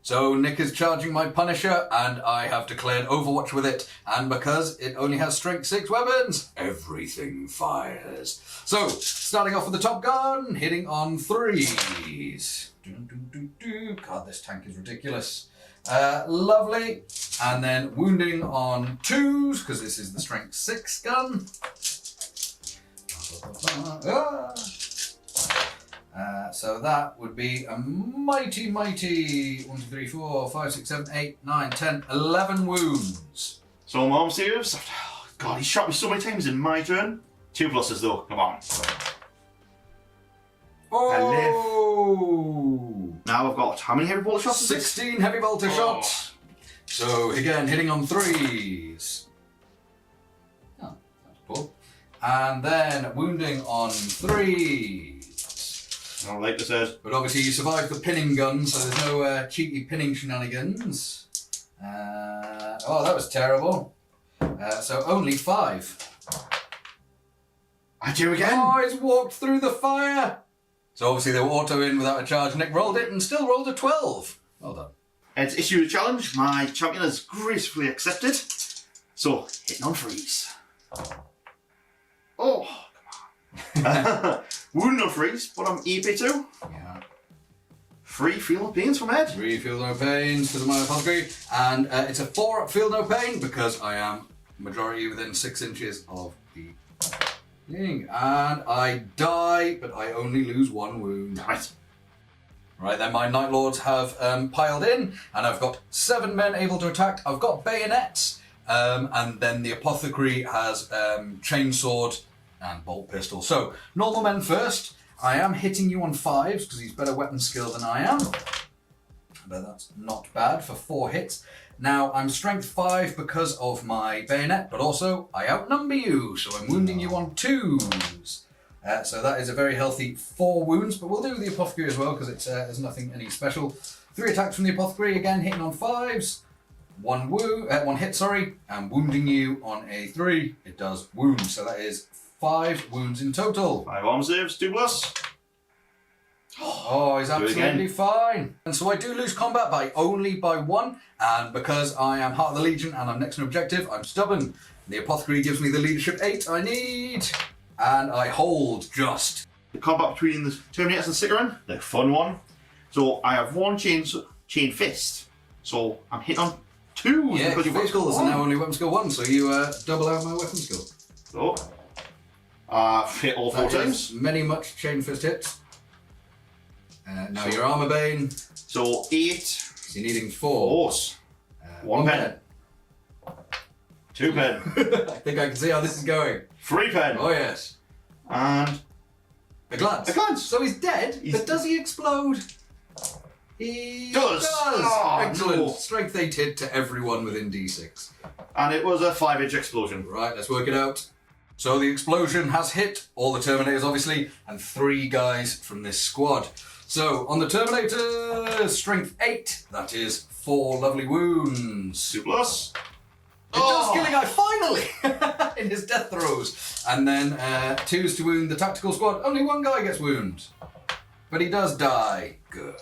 So Nick is charging my Punisher, and I have declared Overwatch with it. And because it only has strength 6 weapons, everything fires. So, starting off with the Top Gun, hitting on 3s. God, this tank is ridiculous. Lovely. And then wounding on 2s, because this is the strength 6 gun. So that would be a mighty 1, 2, 3, 4, 5, 6, 7, 8, 9, 10, 11 wounds. So, my arm saves. Oh, God, he shot me so many times in my turn. 2 pluses though, come on. Oh! Now I've got how many heavy bolter shots? 16 heavy bolter shots. So again, hitting on 3s. Oh, that's cool. And then wounding on 3s. Oh, like I said. But obviously you survived the pinning gun, so there's no cheeky pinning shenanigans. Oh, that was terrible. So only 5. I do again. Oh, he's walked through the fire. So obviously they were auto in without a charge. Nick rolled it and still rolled a 12. Well done. It's issued a challenge. My champion has gracefully accepted. So, hitting on 3s. Oh, come on. Wounding on 3s, but I'm EP too. Yeah. 3 field of pains from Ed. 3 feel no pains because of my apothecary. And it's a 4 feel no pain because I am majority within 6 inches of the thing. And I die, but I only lose 1 wound. Right. Right then, my Night Lords have piled in, and I've got 7 men able to attack. I've got bayonets, and then the apothecary has chainsword and bolt pistol. So, normal men first. I am hitting you on 5s because he's better weapon skill than I am. But that's not bad for 4 hits. Now, I'm strength 5 because of my bayonet, but also I outnumber you, so I'm wounding you on 2s. So that is a very healthy 4 wounds, but we'll do the Apothecary as well because it's there's nothing any special. 3 attacks from the Apothecary, again hitting on 5s. 1 hit, and wounding you on a 3. It does wound, so that is 5 wounds in total. 5 arm saves, 2+. Oh, he's absolutely fine. And so I do lose combat only by 1, and because I am Heart of the Legion and I'm next to an objective, I'm stubborn. The Apothecary gives me the leadership 8 I need, and I hold just. The combat between the Terminators and Sicaran, the fun one. So I have 1 chain fist, so I'm hit on 2. Yeah, because your you've skill is now only weapon skill 1, so you double out my weapon skill. So hit all 4 times. Many much chain fist hits. Now your armor bane. So 8. So you're needing 4. 1 pen. 2 pen. I think I can see how this is going. 3 pen. Oh yes. And A glance. A glance. So he's dead, but does he explode? He does. Oh, Excellent. no. Strength 8 hit to everyone within D6. And it was a 5-inch explosion. Right, let's work it out. So the explosion has hit all the Terminators, obviously, and 3 guys from this squad. So on the Terminator, strength 8, that is 4 lovely wounds. 2+. It does killing eye finally in his death throes. And then 2s to wound the tactical squad. Only 1 guy gets wound. But he does die. Good.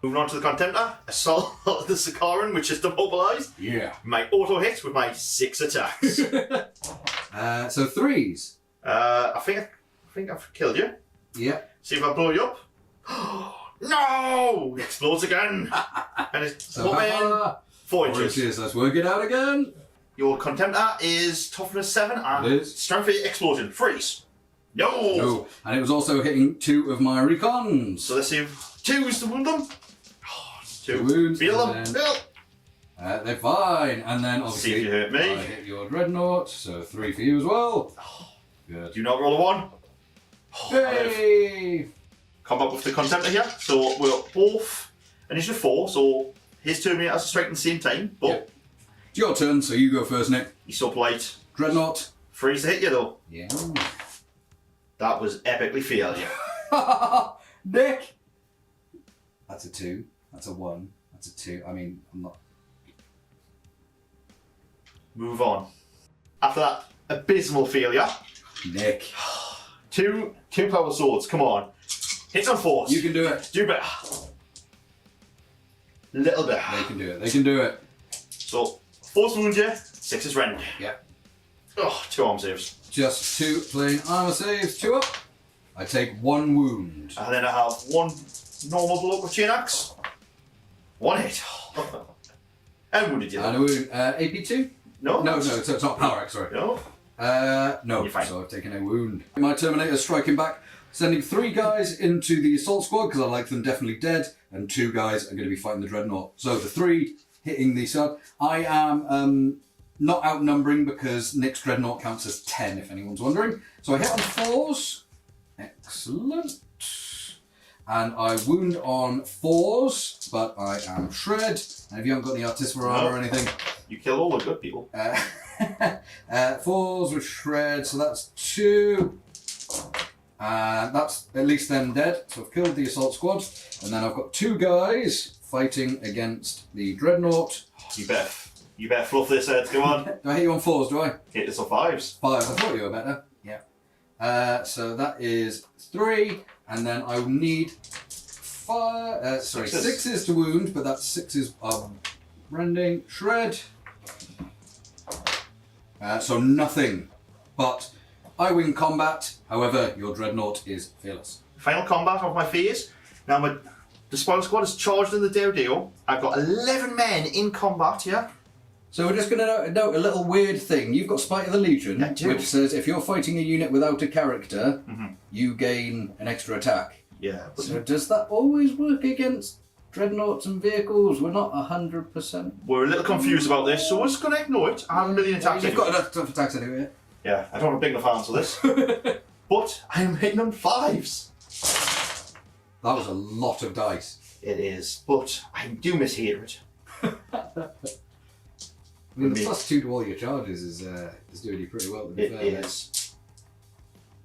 Moving on to the Contemptor, Assault of the Sicaran, which is demobilised. Yeah. My auto hit with my 6 attacks. So 3s. I think I've killed you. Yeah. See if I blow you up. No! It explodes again. And it's So 4 inches. Let's work it out again. Your Contemptor is toughness 7 and It is. strength 8 explosion. Freeze. No! Oh, and it was also hitting 2 of my recons. So let's see if 2's to wound them. 2 wounds. Feel and them. then- Feel. They're fine. And then obviously See if you hurt me. I hit your Dreadnought, so 3 for you as well. Good. Do you not roll a 1? Yay! Combat with the Contemptor here. So we're both initiative 4, so his Terminator has to strike at the same time, but Yep. It's your turn, so you go first, Nick. he's so polite. Dreadnought. Freeze to hit you though. Yeah. That was epically failure. Nick! That's a 2. That's a 1. That's a 2. I mean, I'm not. Move on. After that abysmal failure, Nick. 2 power swords, come on. Hit on force. You can do it. Do better. Little bit. They can do it. They can do it. So, 4's wound you, 6 is rend. Yeah. Oh, 2 arm saves. Just 2 plain armor saves. 2 up. I take 1 wound. And then I have 1 normal blow with chain axe. 1 hit. And wounded you. And a wound. AP2? No? No, so it's not power axe, sorry. No? No, You're fine. so I've taken a wound. My Terminator is striking back, sending 3 guys into the assault squad because I like them definitely dead, and 2 guys are going to be fighting the Dreadnought. So the 3 hitting the sub. I am not outnumbering because Nick's Dreadnought counts as 10, if anyone's wondering. So I hit on 4s. Excellent. And I wound on 4s, but I am shred. And if you haven't got any Artificer armor or anything, You kill all the good people. 4s with shred, so that's 2. That's at least then dead. So I've killed the assault squad, and then I've got 2 guys fighting against the Dreadnought. You better fluff this head, come on. Do I hit you on 4s, do I? Hit this on 5s. 5, I thought you were better. Yeah. So that is 3, and then I will need 6s to wound, but that's 6s rending. Shred. So nothing, but I win combat. However, your Dreadnought is fearless. Final combat of my phase. Now the spoil squad is charged in the Deodeo. I've got 11 men in combat here. So we're just going to note a little weird thing. You've got Spite of the Legion, I do. which says if you're fighting a unit without a character, you gain an extra attack. Yeah. But So does that always work against Dreadnoughts and vehicles? We're not 100%. we're a little confused about this, so we're just going to ignore it. I have a million attacks. You've anyway. got enough attacks anyway. Yeah, I don't have a big enough hands for this. But I'm hitting on 5s. That was a lot of dice. It is, but I do mishear it. I mean, the +2 to all your charges is doing you pretty well, to be It fair. is.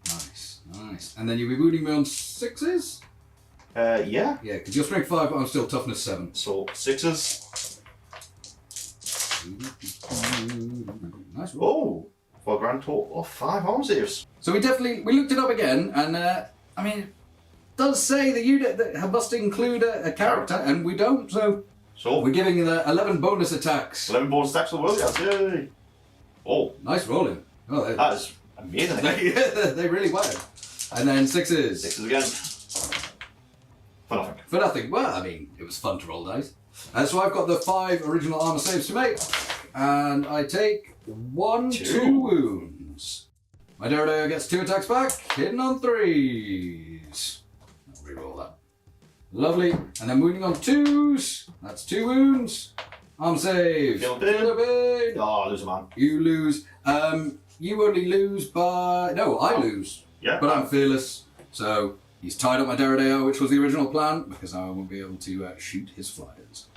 Nice. Nice. And then you'll be wounding me on 6s? Yeah. Yeah, because you're strength 5, but I'm still toughness 7. So 6s. Nice roll. Oh, for a grand total of 5 arm saves. So we looked it up again, and I mean, it does say the unit that must include a character, and we don't, so we're giving the 11 bonus attacks. 11 bonus attacks for the world, yes, yay! Oh, Nice rolling. Oh, that is amazing. they really were. And then 6s. 6s again. For nothing. For nothing. Well, I mean, it was fun to roll dice. So I've got the 5 original armor saves to make, and I take 2 wounds. My Derrido gets 2 attacks back, hitting on 3s. I'll reroll that. Lovely. And then wounding on 2s. That's 2 wounds. Arm save. Feel pain. Oh, lose a man. You lose. You only lose by... No, I lose. Yeah. But I'm fearless. So he's tied up my Derrido, which was the original plan, because I won't be able to shoot his flyers.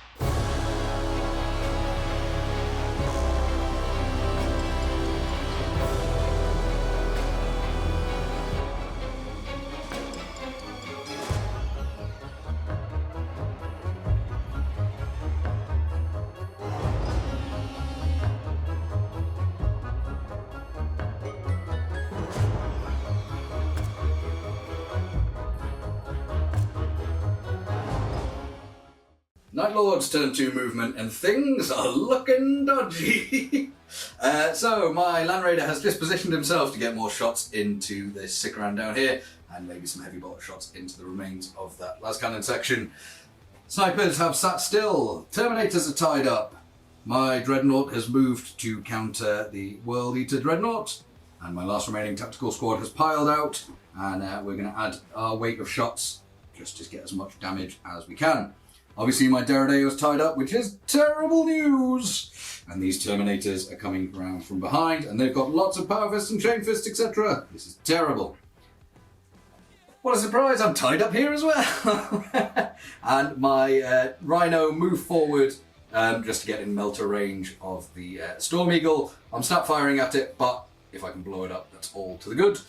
Night Lord's turn 2 movement, and things are looking dodgy. So my Land Raider has just positioned himself to get more shots into this Sikaran down here, and maybe some heavy bolt shots into the remains of that las cannon section. Snipers have sat still. Terminators are tied up. My Dreadnought has moved to counter the World Eater Dreadnought, and my last remaining tactical squad has piled out, and we're going to add our weight of shots just to get as much damage as we can. Obviously my Derrido is tied up, which is terrible news! And these Terminators are coming around from behind, and they've got lots of Power Fists and Chain Fists, etc. This is terrible. What a surprise, I'm tied up here as well! And my Rhino moved forward just to get in melter range of the Storm Eagle. I'm snap firing at it, but if I can blow it up, that's all to the good.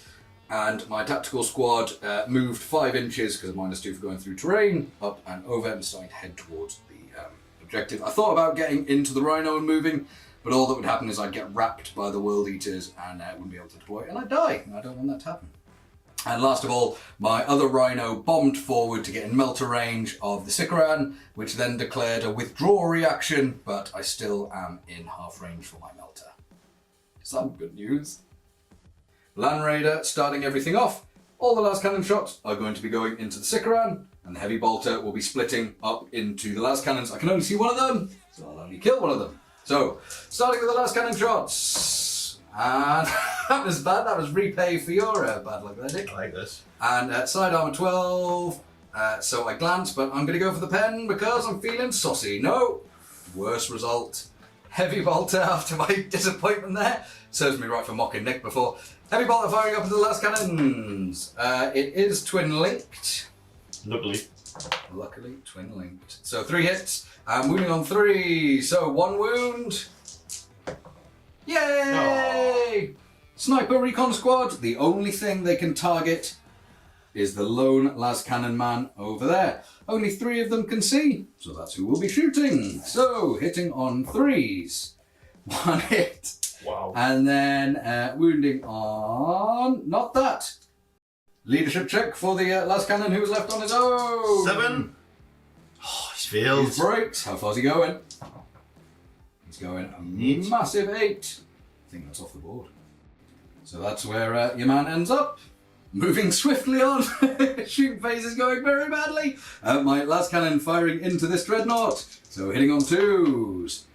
And my tactical squad moved 5 inches, because of -2 for going through terrain, up and over, and starting to head towards the objective. I thought about getting into the Rhino and moving, but all that would happen is I'd get wrapped by the World Eaters and wouldn't be able to deploy, and I'd die, and I don't want that to happen. And last of all, my other Rhino bombed forward to get in melter range of the Sikaran, which then declared a withdrawal reaction, but I still am in half range for my melter. Some good news. Land Raider starting everything off. All the las cannon shots are going to be going into the Sikaran, and the heavy bolter will be splitting up into the las cannons. I can only see one of them, so I'll only kill one of them. So, starting with the las cannon shots. And that was bad. That was repay for your bad luck there, Dick. I like this. And side armor 12. So I glance, but I'm going to go for the pen because I'm feeling saucy. No. Worst result. Heavy bolter after my disappointment there. Serves me right for mocking Nick before. Heavy bolter firing up into the las cannons. It is twin linked. Luckily, twin linked. So 3 hits. I'm wounding on 3. So 1 wound. Yay! Aww. Sniper recon squad. The only thing they can target is the lone las cannon man over there. Only 3 of them can see, so that's who we'll be shooting. So hitting on 3s. 1 hit. Wow. And then wounding on... not that. Leadership check for the las cannon who was left on his own. 7. Oh, he's failed. He's breaks. How far's he going? He's going a massive 8. I think that's off the board. So that's where your man ends up. Moving swiftly on. Shooting phase is going very badly. My las cannon firing into this dreadnought. So hitting on 2s.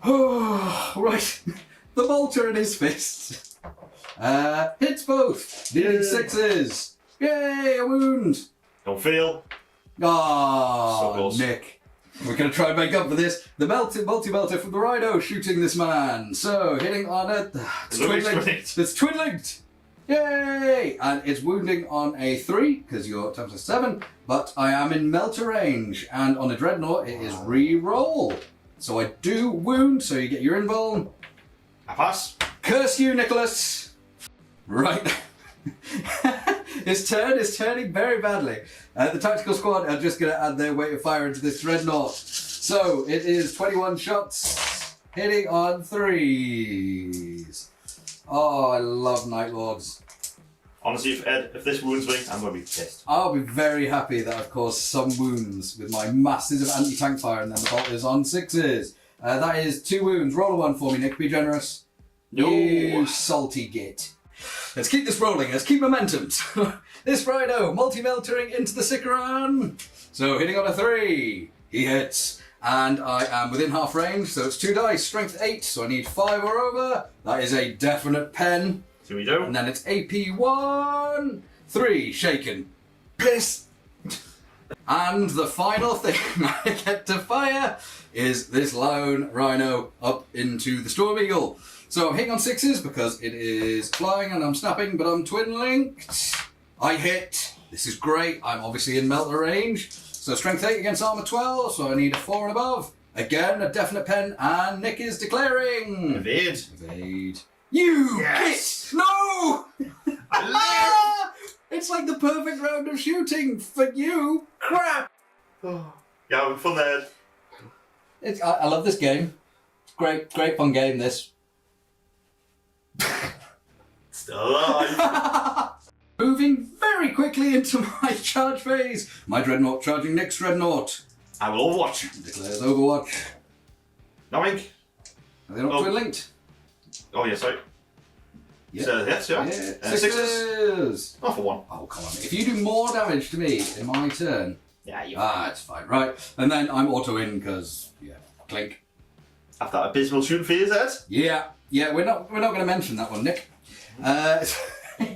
Oh, right. The bolter in his fists. Hits both. Needing 6s. Yay, a wound. Don't fail. Ah, so Nick. We're going to try and make up for this. The multi-belter from the Rhino shooting this man. So, hitting on it. It's twin linked. Yay! And it's wounding on a 3, because you're times 7. But I am in melter range. And on a dreadnought, it is re-roll. So I do wound, so you get your invuln. I pass. Curse you, Nicholas. Right. His turn is turning very badly. The tactical squad are just going to add their weight of fire into this dreadnought. So it is 21 shots, hitting on 3s. Oh, I love Night Lords. Honestly, if this wounds me, I'm going to be pissed. I'll be very happy that I've caused some wounds with my masses of anti-tank fire, and then the bolt is on 6s. That is 2 wounds. Roll a 1 for me, Nick. Be generous. No. You salty git. Let's keep this rolling. Let's keep momentum. This Rhino, multi-meltering into the Sikaran. So hitting on a 3. He hits. And I am within half range, so it's 2 dice. Strength 8, so I need 5 or over. That is a definite pen. So we do. And then it's AP 1. 3. Shaken. Piss. And the final thing I get to fire is this lone Rhino up into the Storm Eagle. So I'm hitting on 6s because it is flying and I'm snapping, but I'm twin linked. I hit. This is great. I'm obviously in melter range. So strength 8 against armor 12, so I need a 4 and above. Again, a definite pen, and Nick is declaring. Evade. Evade. You Yes. git! No! It's like the perfect round of shooting for you. Crap! Yeah, having fun there. I love this game. Great fun game, this. Still alive. Moving very quickly into my charge phase. My Dreadnought charging Nick's Dreadnought. I will overwatch. Declares Overwatch. Nothing. Are they not twin linked? Oh, yeah, sorry. Yeah. So, yes, yeah. Yeah. 6s. Oh, for 1. Oh, come on. If you do more damage to me in my turn. Yeah, you. It's fine. Right. And then I'm auto in because, clink. After that abysmal shooting for you, Ed. Yeah, we're not going to mention that one, Nick.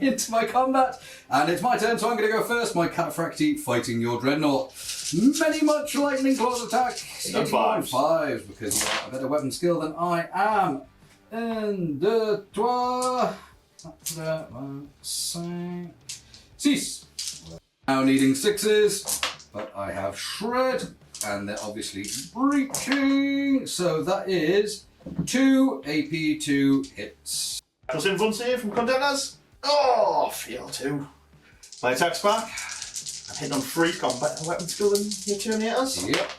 Into my combat, and it's my turn, so I'm going to go first. My Cataphracti fighting your Dreadnought. Many much lightning claws attack. No 5s because you have a better weapon skill than I am. And 2, 6. Now needing 6s, but I have Shred, and they're obviously breaching. So that is 2 AP 2 hits. Plus invuln save from Condemners. Oh, fail 2. My attack's back. I'm hitting on 3 combat weapon skill than your Terminators. Yep,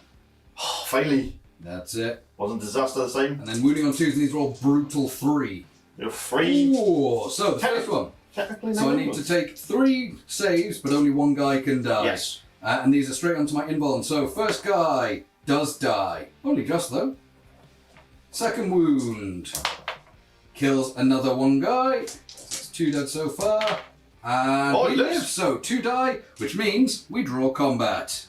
Oh, finally. that's it. Wasn't disaster the same. And then wounding on 2s, and these are all brutal 3. You're 3. Ooh, so the first one. Technically, So I need to take 3 saves, but only 1 guy can die. Yes. And these are straight onto my invuln. So first guy does die. Only just though. Second wound. Kills another 1 guy. That's 2 dead so far. And he lives. So 2 die, which means we draw combat.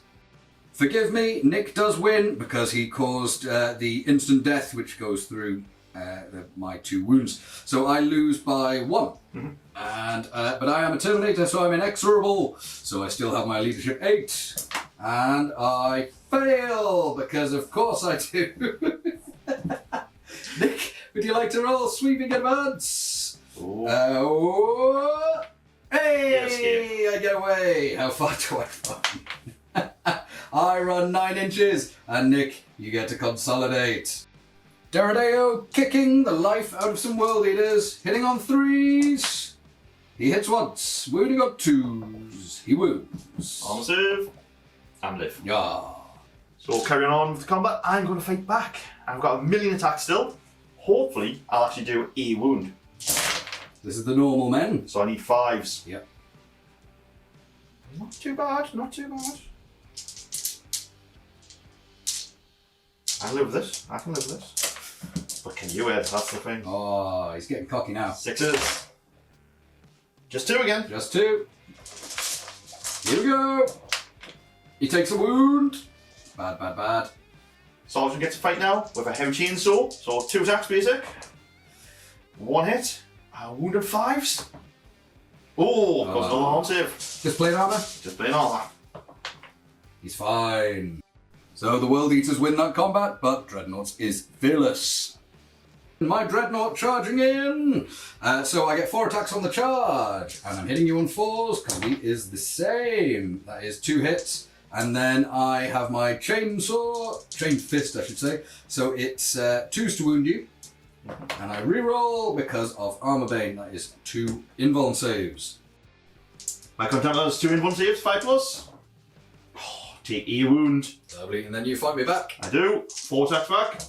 Forgive me, Nick does win because he caused the instant death, which goes through my 2 wounds. So I lose by 1. Mm-hmm. And but I am a Terminator, so I'm inexorable. So I still have my leadership 8. And I fail, because of course I do. Nick, would you like to roll sweeping advance? Hey, Yes, I get away. How far do I run? I run 9 inches, and Nick, you get to consolidate. Deradeo kicking the life out of some world eaters, hitting on 3s. He hits once, wounding on 2s. He wounds. Armor save. And live. Yeah. So carrying on with the combat, I'm going to fight back. I've got a million attacks still. Hopefully, I'll actually do a wound. This is the normal men. So I need 5s. Yep. Not too bad, not too bad. I can live with this, I can live with this. But can you, Ed? That's the thing. Oh, he's getting cocky now. 6s. Just 2 again. Just 2. Here we go. He takes a wound. Bad, bad, bad. Sergeant gets a fight now with a heavy chainsaw. So 2 attacks basic. 1 hit. Wounded 5s. Oh, of course, no arm save. Just plain armor? Just plain armor. He's fine. So the World Eaters win that combat, but Dreadnoughts is fearless. My Dreadnought charging in. So I get 4 attacks on the charge, and I'm hitting you on 4s because he is the same. That is 2 hits. And then I have my chain fist, I should say. So it's 2s to wound you. And I reroll because of Armor Bane. That is 2 invuln saves. My contact has 2 in 1 saves, 5+. Oh, take a wound. Lovely, and then you fight me back. I do. 4 attacks back.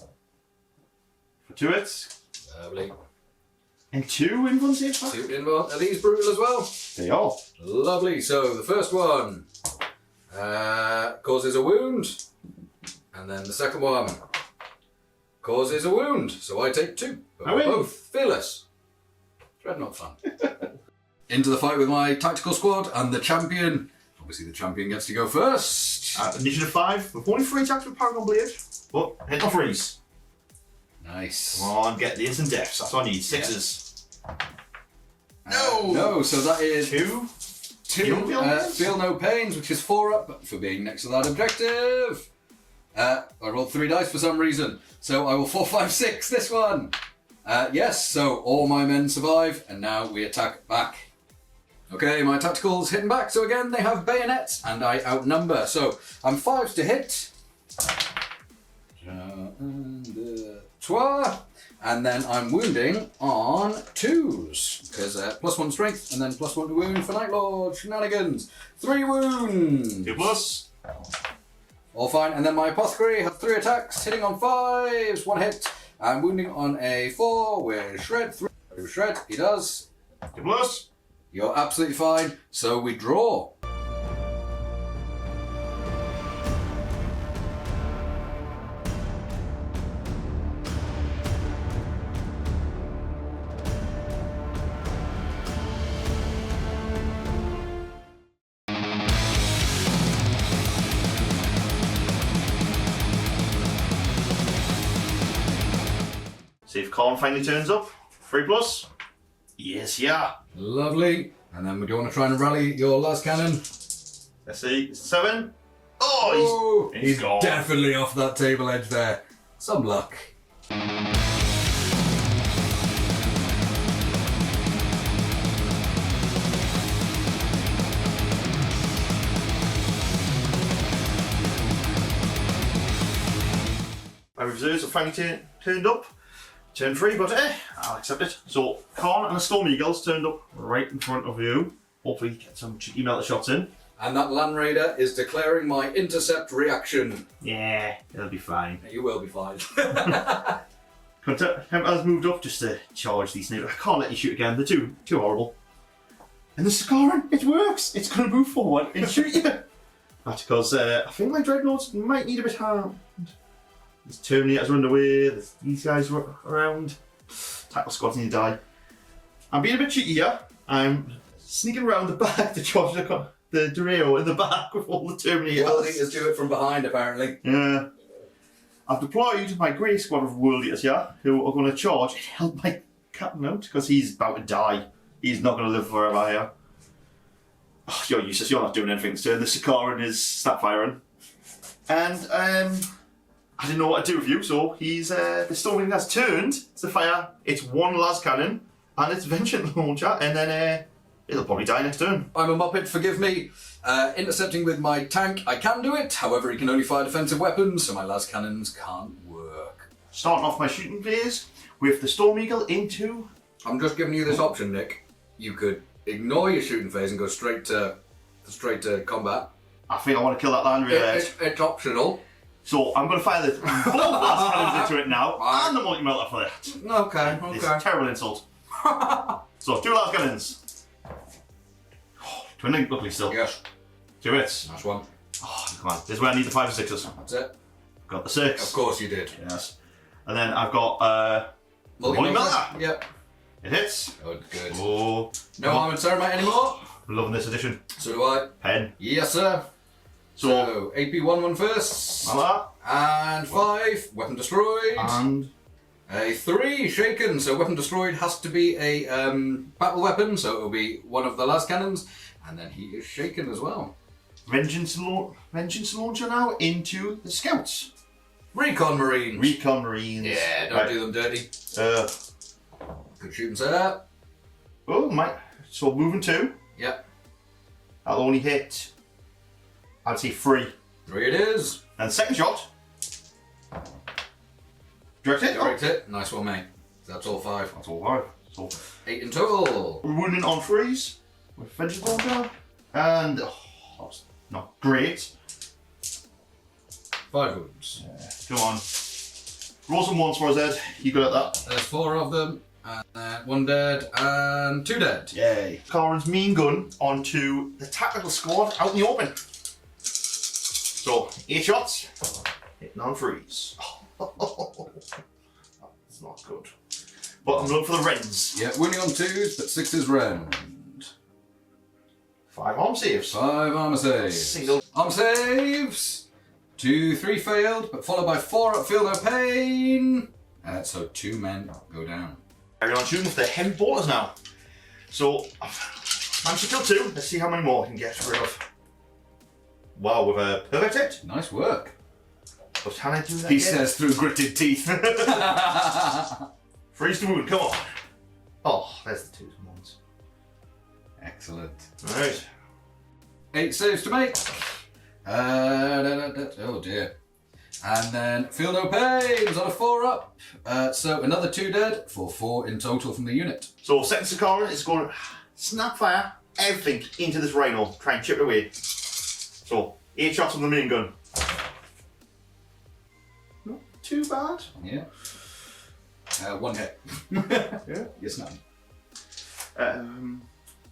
For 2 hits. Lovely. And 2 in 1 saves back. 2 involved. Are these brutal as well? They are. Lovely. So the first one causes a wound, and then the second one causes a wound. So I take 2. But I we're win. both fearless. Dreadnought fun. Into the fight with my tactical squad and the champion. Obviously, the champion gets to go first. Initiative 5. We've only 3 attacks with Paragon Blade. But hit on 3s. Nice. Come on, get the instant deaths. That's what I need. 6s. No! No, so that is 2. 2. Feel no pains, which is 4 up for being next to that objective. I rolled 3 dice for some reason, so I will 4, 5, 6 this one. Yes, so all my men survive, and now we attack back. Okay, my tacticals hitting back, so again they have bayonets, and I outnumber. So I'm 5s to hit. And then I'm wounding on 2s, because +1 strength, and then +1 to wound for Night Lord shenanigans. 3 wounds. 2+. All fine, and then my apothecary has 3 attacks, hitting on 5s, 1 hit. I'm wounding on a 4 with shred, 3 with shred. He does. 2+. You're absolutely fine. So we draw. See if Colin finally turns up. 3+. Yes, yeah. Lovely. And then do you want to try and rally your last cannon? Let's see. 7. Oh, he's gone. Definitely off that table edge there. Some luck. My reserves have finally turned up. Turn 3, but I'll accept it. So, Khan and the Storm Eagles turned up right in front of you. Hopefully get some cheeky melter shots in. And that Land Raider is declaring my intercept reaction. Yeah, it'll be fine. You will be fine. Templar's moved up just to charge these snipers. I can't let you shoot again, they're too horrible. And the Sakaran, it works! It's going to move forward and shoot you! That's because I think my Dreadnoughts might need a bit harm. There's Terminators running away, there's these guys around. Tackle squads need to die. I'm being a bit cheeky here. I'm sneaking around the back to charge the Doreo in the back with all the Terminators. World Eaters do it from behind, apparently. Yeah. I've deployed my grey squad of World Eaters here, who are going to charge and help my captain out, because he's about to die. He's not going to live forever here. Oh, you're useless, you're not doing anything this turn. The Sakaran is snapfiring. And, I didn't know what to do with you, so he's, the Storming has turned to fire its 1 las cannon and its vengeance launcher, and then, it'll probably die next turn. I'm a Muppet, forgive me. Intercepting with my tank, I can do it. However, he can only fire defensive weapons, so my las cannons can't work. Starting off my shooting phase with the Storm Eagle into... I'm just giving you this option, Nick. You could ignore your shooting phase and go straight to combat. I think I want to kill that Land Raider. It's optional. So I'm going to fire the both las cannons into it now, and the multi-melter for that. Okay. It's a terrible insult. So 2 las cannons. Twinning, luckily still. Yes. 2 hits. Nice one. Oh, come on. This is where I need the 5 and 6s. That's it. Got the 6. Of course you did. Yes. And then I've got multi-melter. Yep. It hits. Good. Oh. No arm and Ceramite anymore. I'm loving this edition. So do I. Pen. Yes, sir. So AP 1 first. Like And 5. Weapon destroyed. that. And A 3 shaken. So weapon destroyed has to be a battle weapon. So it'll be one of the last cannons. And then he is shaken as well. Vengeance launcher now into the Scouts. Recon Marines. Recon Marines. Yeah, don't do them dirty. Good shooting setup. Oh, my. So moving 2. Yep. I'll only hit, I'd say 3. 3 it is. And second shot. Direct hit. Direct hit. Nice one, mate. That's all 5. That's all 5. So 8 in total. we're wounding on 3s with Vengeance launcher. And that's not great. 5 wounds. Come on. Roll some ones for us, Ed. You good at that? There's 4 of them. And 1 dead and 2 dead. Yay. Karen's mean gun onto the tactical squad out in the open. So, 8 shots. Hitting on freeze. That's not good. But I'm looking for the rends. Yeah, winning on 2s, but 6s rend. 5 arm saves. 5 armor saves. Single. Armor saves. 2, 3 failed, but followed by 4 feel no pain. So 2 men go down. Carry on shooting with the heavy bolters now. So, I've managed to kill 2. Let's see how many more I can get rid of. Wow, with a perfect hit. Nice work. But can I do that He again? says through gritted teeth. Freeze the wound, come on. Oh, there's the 2s and 1s. Excellent. Alright. 8 saves to make. Oh dear. And then feel no pains on a 4 up. So another 2 dead for 4 in total from the unit. So, second Sakara is going to snap fire everything into this rhino, try and chip it away. So, 8 shots from the main gun. Not too bad. Yeah. 1 hit. Yeah. Yes, no.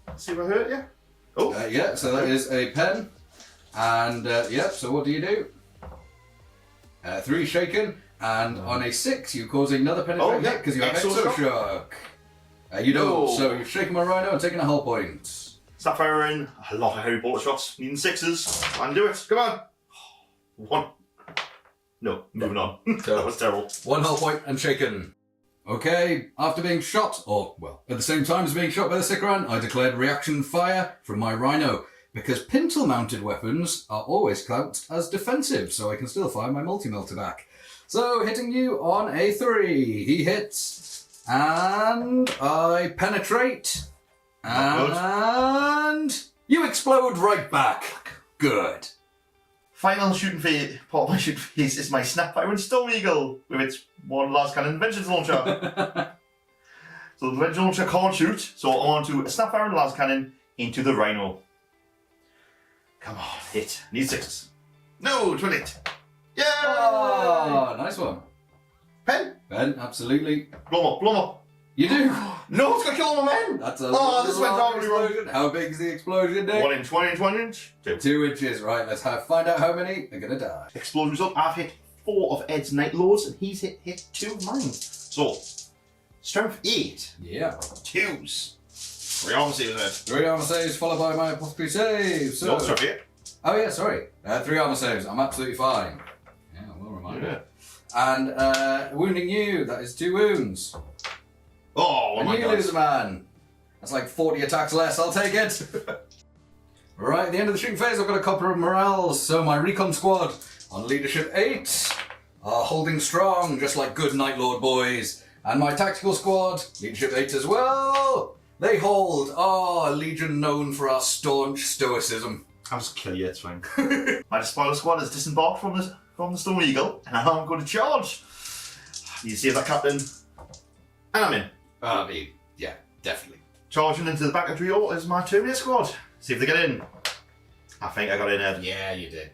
Let's see if I hurt you. Oh. Yeah, so that is a pen. And yeah, so what do you do? 3 shaken, and on a 6 you cause another penetrating hit because you have Exoshock. You don't, so you've shaken my rhino and taken a hull point. Start firing a lot of heavy bullet shots, needing 6s. And do it, come on. 1. No, moving on. That was terrible. 1 hull point and shaken. Okay, after being shot, or well, at the same time as being shot by the Sikaran, I declared reaction fire from my rhino. Because pintle-mounted weapons are always clamped as defensive, so I can still fire my multi-melter back. So, hitting you on a 3. He hits, and I penetrate, and you explode right back. Good. Final shooting phase, part of my shooting phase is my Snapfire and Storm Eagle with its 1 last cannon vengeance launcher. So the vengeance launcher can't shoot, so I'm on to a Snapfire and last cannon into the rhino. Come on, hit. Need 6s. No, 20. Yeah! Oh, nice one. Pen? Ben, absolutely. Blow 'em up, blow 'em up. You do. No, it's gonna kill all my men! That's a this went horribly wrong. explosion. How big is the explosion, Nick? 1 inch, 1 inch, 1 inch. 2. 2 inches, right, let's find out how many are gonna die. Explosion result. I've hit 4 of Ed's Night Lords and he's hit 2 of mine. So, strength 8. Yeah. 2s. 3 armor saves, Ed. 3 armor saves followed by my apothecary save. So... No, strength 8. Oh yeah, sorry. 3 armor saves. I'm absolutely fine. Yeah, well reminded. And wounding you, that is 2 wounds. Oh, and my you God. lose a man. That's like 40 attacks less. I'll take it. Right, at the end of the shooting phase, I've got a couple of morales. So my recon squad on leadership 8 are holding strong, just like good Night Lord boys. And my tactical squad, leadership 8 as well. They hold. Oh, a legion known for our staunch stoicism. I'll just kill you, it's fine. My spoiler squad is disembarked from the Stone Eagle, and I'm going to charge. You see that, Captain? And I'm in. Yeah, definitely. Charging into the back of the trio is my Terminator squad. See if they get in. I think I got in, Ed. Yeah, you did.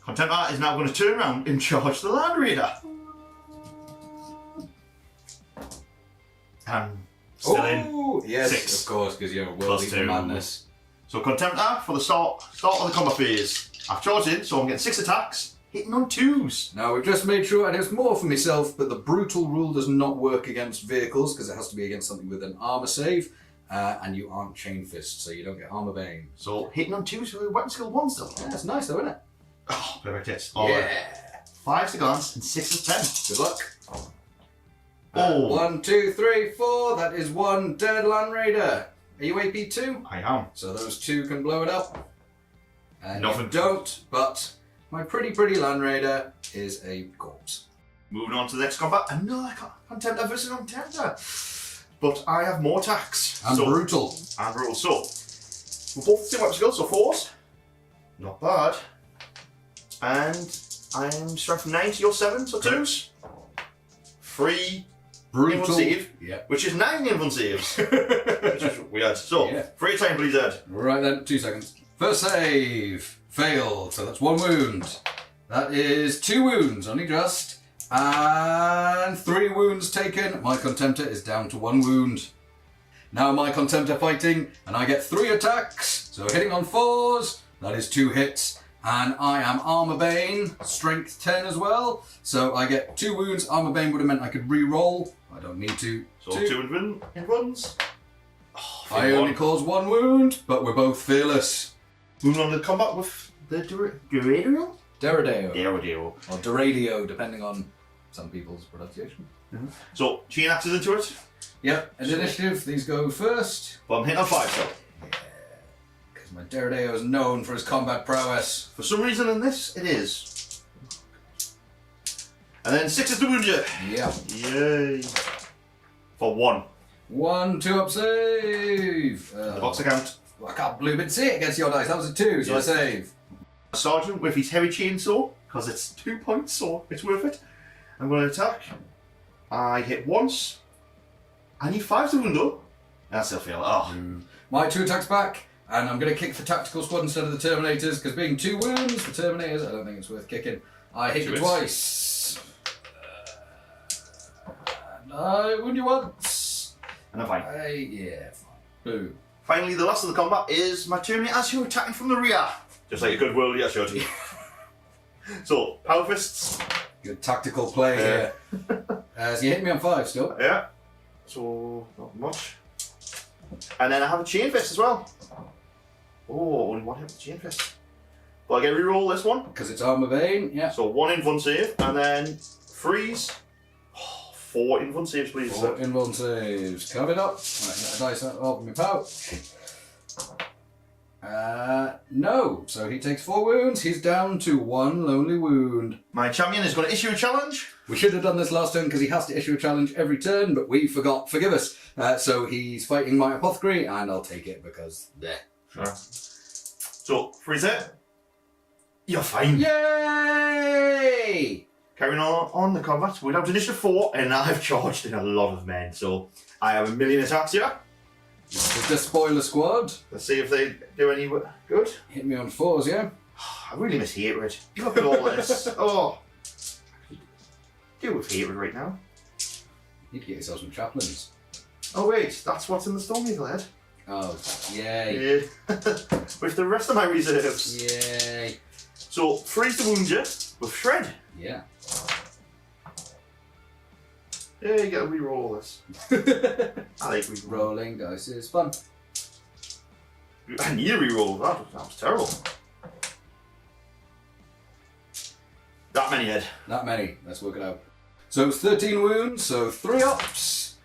Contemptor is now going to turn around and charge the Land Raider. And still in. Yes, 6. of course, because you're Plus worldly 2. madness. So Contemptor for the start of the combat phase. I've charged in, so I'm getting 6 attacks, hitting on 2s. Now, we've just made sure, and it's more for myself, but the brutal rule does not work against vehicles because it has to be against something with an armor save, and you aren't chain fist, so you don't get armor bane. So hitting on 2s with weapon skill 1 still. Yeah, that's nice though, isn't it? Oh, perfect hits. Yeah. 5 to glance and 6 of 10. Good luck. Oh. 1, 2, 3, 4. That is 1 dead Land Raider. Are you AP 2? I am. So those 2 can blow it up. And Nothing. you don't, but my pretty Land Raider is a corpse. Moving on to the next combat. Another Contemptor versus Contemptor. But I have more attacks. And brutal. And brutal. So, we're both the same weapon skills, so 4s. Not bad. And I'm strength from 9 to your 7, so 2s. 3 Brutal. in one save, Yeah. which is 9 in one saves. Which is weird. So, Yeah. 3 time please, Ed. Right then, 2 seconds. First save. Failed. So that's 1 wound. That is 2 wounds, only just. And 3 wounds taken. My Contemptor is down to 1 wound. Now my Contemptor fighting, and I get 3 attacks. So hitting on 4s, that is 2 hits. And I am Armor Bane, Strength 10 as well. So I get 2 wounds. Armor Bane would have meant I could re-roll. I don't need to. So 2 wounds. Oh, I only cause 1 wound, but we're both fearless. Moving on to combat with the Duradriel? Deradeo. Or Duradio, depending on some people's pronunciation. So, chain axes into it. Yep, and initiative, these go first. But I'm hitting on 5 still. Yeah, because my Deradeo is known for his combat prowess. For some reason in this, it is. And then 6 is to wound you. Yeah. Yay. For 1. 1, 2 up save. The box account. I can't believe it. See it against your dice. That was a 2, so Yes. I save. Sergeant with his heavy chainsaw, because it's 2 points, so it's worth it. I'm going to attack. I hit once. I need 5 to wound up. And I still fail. Oh. My 2 attacks back, and I'm going to kick the tactical squad instead of the Terminators, because being 2 wounds, the Terminators, I don't think it's worth kicking. I hit you twice. And I wound you once. And I'm fine. Yeah, fine. Boom. Finally, the last of the combat is my Terminators who are attacking from the rear. Just like a good world, yeah, should. So, Power Fists. Good tactical play here. So you hit me on 5 still. Yeah. So, not much. And then I have a Chain Fist as well. Oh, only 1 hit with Chain Fist. But I get to reroll this one. Because it's Armor Bane, yeah. So 1 invuln save, and then freeze. Oh, 4 invuln saves, please. 4 invuln saves. Come it up. Right, get a dice out of my pouch. No. So he takes 4 wounds. He's down to 1 lonely wound. My champion is going to issue a challenge. We should have done this last turn because he has to issue a challenge every turn, but we forgot. Forgive us. So he's fighting my apothecary, and I'll take it because there. Sure. So, freeze it. You're fine. Yay! Carrying on the combat without initiative 4, and I've charged in a lot of men, so I have a million attacks here. It's the spoiler squad. Let's see if they do any good. Hit me on 4s, yeah? I really miss hatred. Look at all this. Oh. Deal with hatred right now. You need to get yourself some chaplains. Oh wait, that's what's in the Storm Eagle head. Oh, yay. Yeah. With the rest of my reserves. Yay. So, freeze the wound you with Shred. Yeah. Yeah, you gotta re-roll this. I like re-roll. Rolling dice is fun. I need a re-roll. That was terrible. That many head. Not many. Let's work it out. So it's 13 wounds, so 3 ups.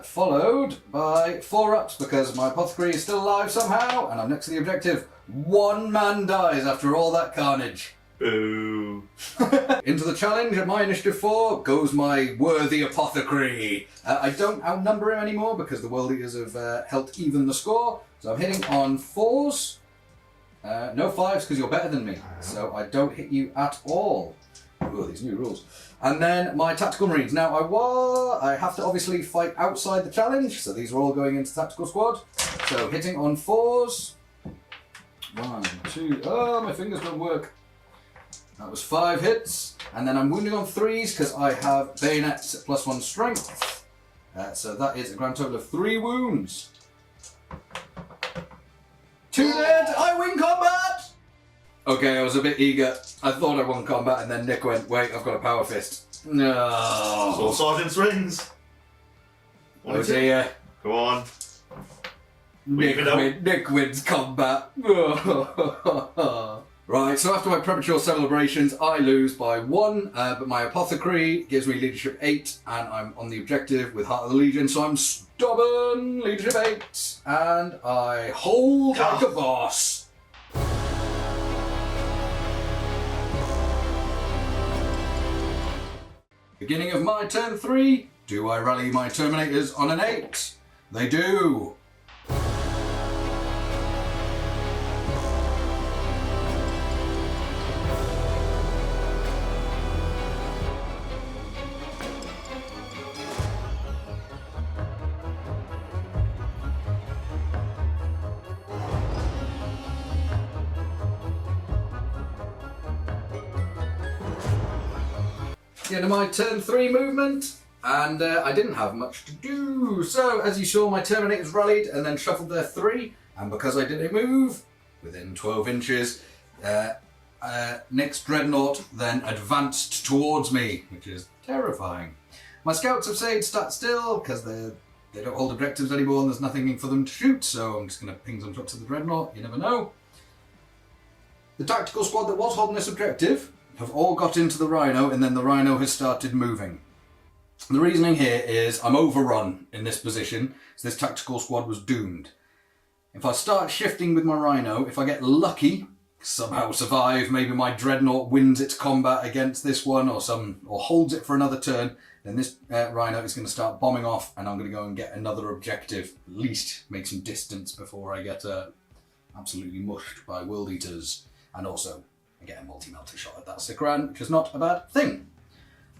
Followed by 4 ups because my apothecary is still alive somehow and I'm next to the objective. 1 man dies after all that carnage. Boo. Into the challenge at my initiative 4 goes my worthy apothecary. I don't outnumber him anymore because the world eaters have helped even the score. So I'm hitting on 4s. No 5s because you're better than me. So I don't hit you at all. Ooh, these new rules. And then my tactical marines. Now I have to obviously fight outside the challenge. So these are all going into tactical squad. So hitting on 4s. 1, 2. Oh, my fingers don't work. That was 5 hits. And then I'm wounding on 3s because I have bayonets at +1 strength. So that is a grand total of 3 wounds. 2 dead. I win combat. Okay, I was a bit eager. I thought I won combat, and then Nick went, "Wait, I've got a power fist." No. So Sergeant's rings. Oh dear. Go on. Nick wins combat. Right, so after my premature celebrations, I lose by 1, but my apothecary gives me leadership 8, and I'm on the objective with Heart of the Legion, so I'm stubborn, leadership 8, and I hold like a boss. Beginning of my turn 3, do I rally my Terminators on an 8? They do. get into my turn 3 movement, and I didn't have much to do. So, as you saw, my Terminators rallied and then shuffled their 3, and because I did a move within 12 inches, Nick's Dreadnought then advanced towards me, which is terrifying. My scouts have said stand still because they don't hold objectives anymore and there's nothing for them to shoot, so I'm just going to ping some shots at the Dreadnought, you never know. The tactical squad that was holding this objective have all got into the Rhino, and then the Rhino has started moving. The reasoning here is I'm overrun in this position, so this tactical squad was doomed. If I start shifting with my Rhino, if I get lucky, somehow survive, maybe my Dreadnought wins its combat against this one or holds it for another turn, then this Rhino is going to start bombing off and I'm going to go and get another objective, at least make some distance before I get absolutely mushed by World Eaters. And also, I get a multi-melter shot at that Sikran, which is not a bad thing.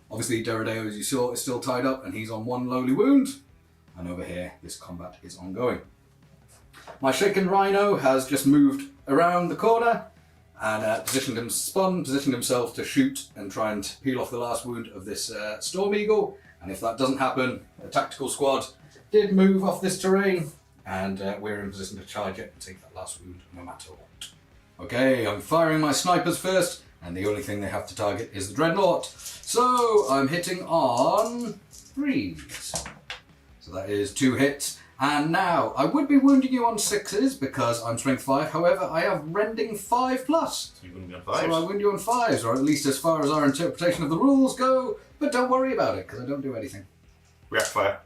Obviously, Deredeo, as you saw, is still tied up and he's on 1 lowly wound. And over here, this combat is ongoing. My Shaken Rhino has just moved around the corner and positioned himself to shoot and try and peel off the last wound of this Storm Eagle. And if that doesn't happen, the tactical squad did move off this terrain, and we're in position to charge it and take that last wound no matter what. Okay, I'm firing my snipers first, and the only thing they have to target is the Dreadnought. So I'm hitting on 3s. So that is 2 hits. And now, I would be wounding you on 6s because I'm strength 5, however, I have rending 5+. So you wouldn't be on 5s? So I wound you on 5s, or at least as far as our interpretation of the rules go, but don't worry about it, because I don't do anything. React fire.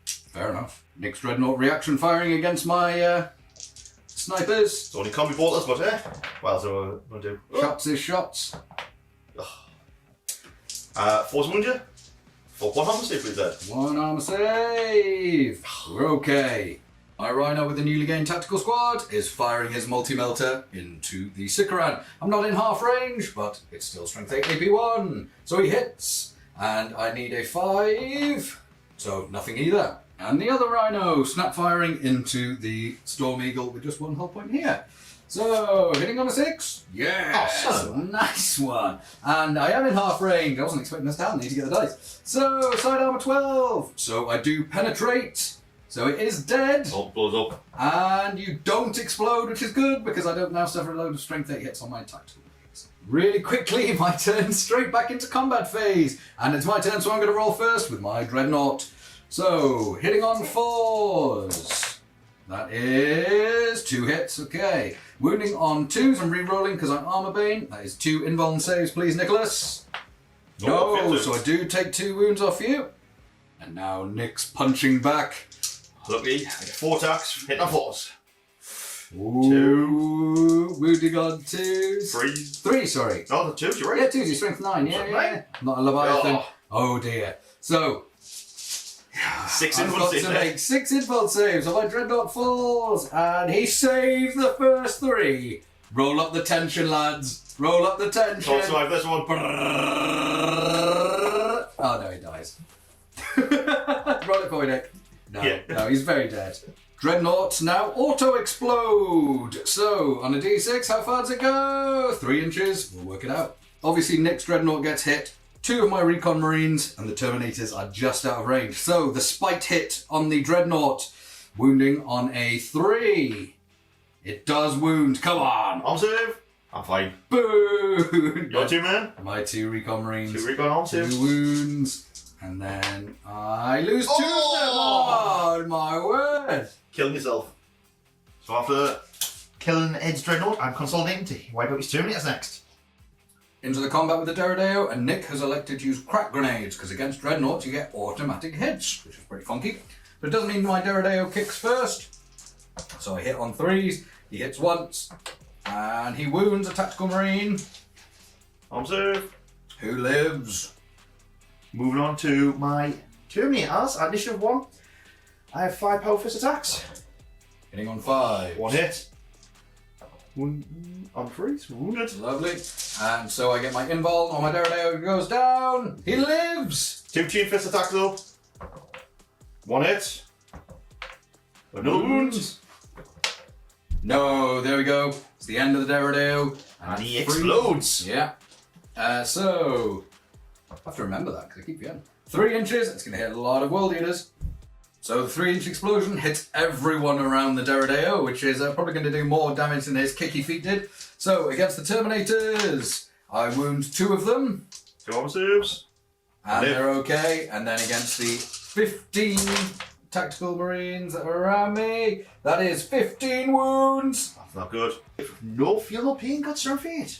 Fair enough. Nick's Dreadnought reaction firing against my snipers. It's only combi bolters, but well, so we'll do. Shots is shots. Force wound you? For 1 armor save, please, Ed. 1 armor save. We're okay. My Rhino with the newly gained tactical squad is firing his multi-melter into the Sikran. I'm not in half range, but it's still strength 8 AP1. So he hits, and I need a 5. So nothing either. And the other Rhino snap firing into the Storm Eagle with just 1 hull point here. So, hitting on a 6? Yes! Awesome. Nice one! And I am in half range. I wasn't expecting this to happen. I need to get the dice. So, side armor 12. So, I do penetrate. So, it is dead. Oh, blows up. And you don't explode, which is good because I don't now suffer a load of strength 8 hits on my tactical hits. Really quickly, my turn straight back into combat phase. And it's my turn, so I'm going to roll first with my Dreadnought. So, hitting on 4s. That is 2 hits, okay. Wounding on 2s, I'm re-rolling because I'm Armor Bane. That is 2 invuln saves, please, Nicholas. No, so I do take 2 wounds off you. And now Nick's punching back. Lucky, I get 4 attacks, hitting on 4s. Ooh, wounding on 2s. 3. 3, sorry. No, the 2s, you're right. Yeah, 2s, you're strength 9, yeah. Not a Leviathan. Oh dear. So, 6 I've got to make 6 invuln saves, so my Dreadnought falls, and he saves the first 3. Roll up the tension, lads. Roll up the tension. Can't survive this one. Oh no, he dies. Roll it for me, Nick. No, Yeah. no, he's very dead. Dreadnoughts now auto-explode. So, on a d6, how far does it go? 3 inches. We'll work it out. Obviously, Nick's Dreadnought gets hit. 2 of my Recon Marines and the Terminators are just out of range. So, the spite hit on the Dreadnought, wounding on a 3. It does wound. Come on. Arm save. I'm fine. Boo! Your 2 man. My 2 Recon Marines. 2 recon arm 2 save. wounds. And then I lose 2 Oh! of them. Oh, my word. Killing yourself. So after killing Ed's Dreadnought, I'm consolidating to wipe out his Terminators next. Into the combat with the Deredeo, and Nick has elected to use crack grenades, because against Dreadnoughts you get automatic hits, which is pretty funky. But it doesn't mean my Deredeo kicks first. So I hit on 3s, he hits once, and he wounds a tactical marine. Arm save. Who lives? Moving on to my Terminators at initiative 1. I have 5 power fist attacks. Hitting on 5. 1 hit. On 3s, wounded. Lovely. And so I get my invuln on my Deredeo, goes down. He lives! 2 chain fist attacks though. 1 hit. Another wound. No, there we go. It's the end of the Deredeo. And he free. explodes. Yeah. So, I have to remember that because I keep forgetting. 3 inches, it's going to hit a lot of world eaters. So the 3-inch explosion hits everyone around the Deredeo, which is probably going to do more damage than his kicky feet did. So against the Terminators, I wound 2 of them. 2 armor saves. And they're okay. And then against the 15 tactical marines that are around me, that is 15 wounds. That's not good. No feel no pain, God sir fate.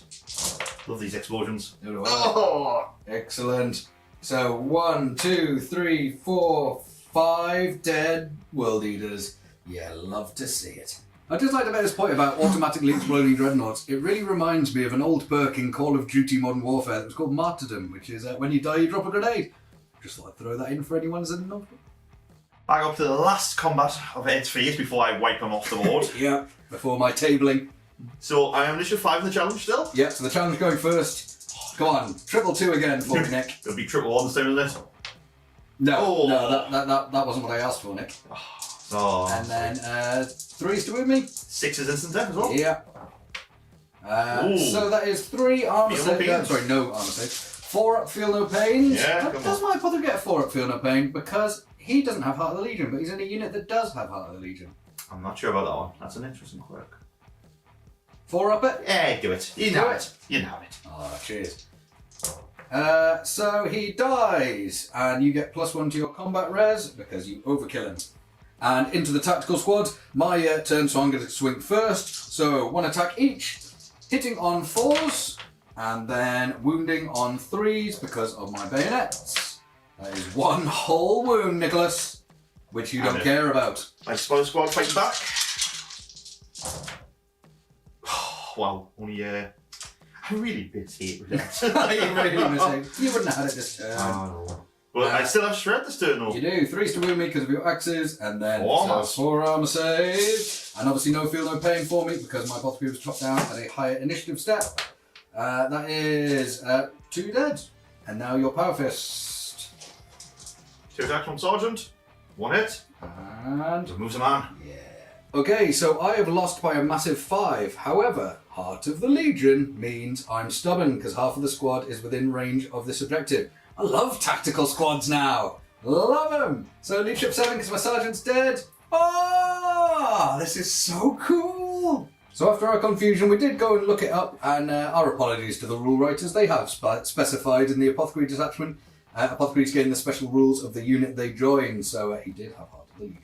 Love these explosions. Oh, excellent. So 1, 2, 3, 4, 5 dead world eaters. Yeah, love to see it. I'd just like to make this point about automatically exploding dreadnoughts. It really reminds me of an old perk in Call of Duty Modern Warfare that was called Martyrdom, which is when you die, you drop a grenade. Just thought I'd throw that in for anyone who's not. Back up to the last combat of Ed's fate before I wipe him off the board. Yeah, before my tabling. So I am initiative 5 in the challenge still. Yeah, so the challenge going first. Come on, 222 again for me, Nick. It'll be triple 1 this time, isn't it? No, that wasn't what I asked for, Nick. Oh. And then 3s to win me. 6 is instant death as well. Yeah. So that is 3 armor Feel no saves. pains. Sorry, no armor saves. 4 up, feel no pains. Yeah, Does my brother get 4 up, feel no pain? Because he doesn't have Heart of the Legion, but he's in a unit that does have Heart of the Legion. I'm not sure about that one. That's an interesting quirk. 4 up it? Yeah, do it. You know it. You know it. Oh, cheers. So he dies, and you get +1 to your combat res because you overkill him. And into the tactical squad, my turn, so I'm going to swing first. So 1 attack each, hitting on 4s, and then wounding on 3s because of my bayonets. That is 1 whole wound, Nicholas, which you don't care about. My spoiler squad fighting back. Well, only I really bit hate with it. You wouldn't have had it this turn. Oh. But I still have shred this turn though. You do. 3s to wound me because of your axes, and then 4 armor saves. And obviously no feel no pain for me because my apothecary was chopped down at a higher initiative step. That is 2 dead. And now your power fist. 2 attacks from Sergeant. 1 hit. And Removes a man. yeah. Okay, so I have lost by a massive 5. However, Heart of the Legion means I'm stubborn because half of the squad is within range of this objective. I love tactical squads now. Love them. So leadership 7 because my sergeant's dead. Oh, this is so cool. So after our confusion, we did go and look it up, and our apologies to the rule writers. They have specified in the apothecary detachment, apothecaries gain the special rules of the unit they join. So he did have Heart of the Legion.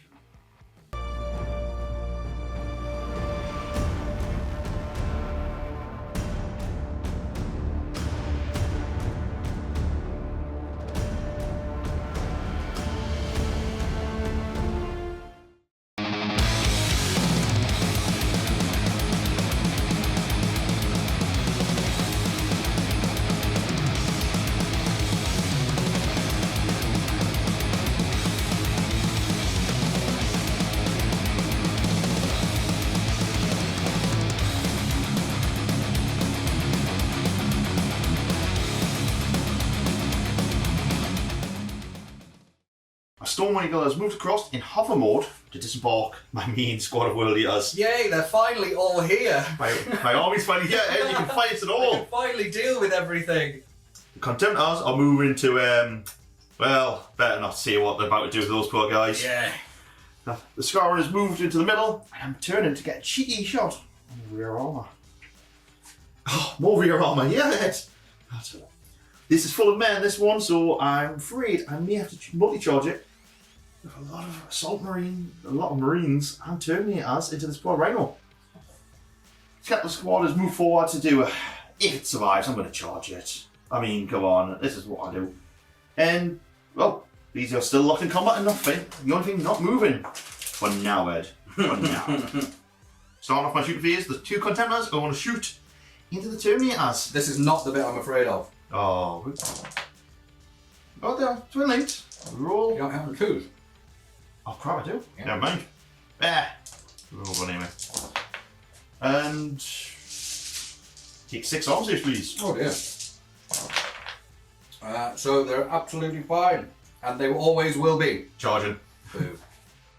Storm Eagle has moved across in hover mode to disembark my main squad of world eaters. Yay, they're finally all here. My army's finally here, and you can fight it I all. can finally deal with everything. The Contemptors are moving to, well, better not say what they're about to do with those poor guys. Yeah. The Scarron has moved into the middle, and I'm turning to get a cheeky shot on the rear armour. Oh, more rear armour, yes! This is full of men, this one, so I'm afraid I may have to multi-charge it with a lot of assault marine, a lot of marines and Terminators into the squad rhino. The squad has moved forward to do, if it survives, I'm going to charge it. I mean, come on, this is what I do. And, well, these are still locked in combat and nothing. The only thing not moving. For now, Ed. For now. Starting off my shooting phase, the 2 Contemptors I want to shoot into the Terminators. This is not the bit I'm afraid of. Oh. Oh, they're twin linked. Roll. You don't have a coup. Oh, crap, I do. Yeah. Never mind. Roll one anyway. And. Take 6 arm saves, please. Oh dear. So they're absolutely fine. And they always will be. Charging. Boo.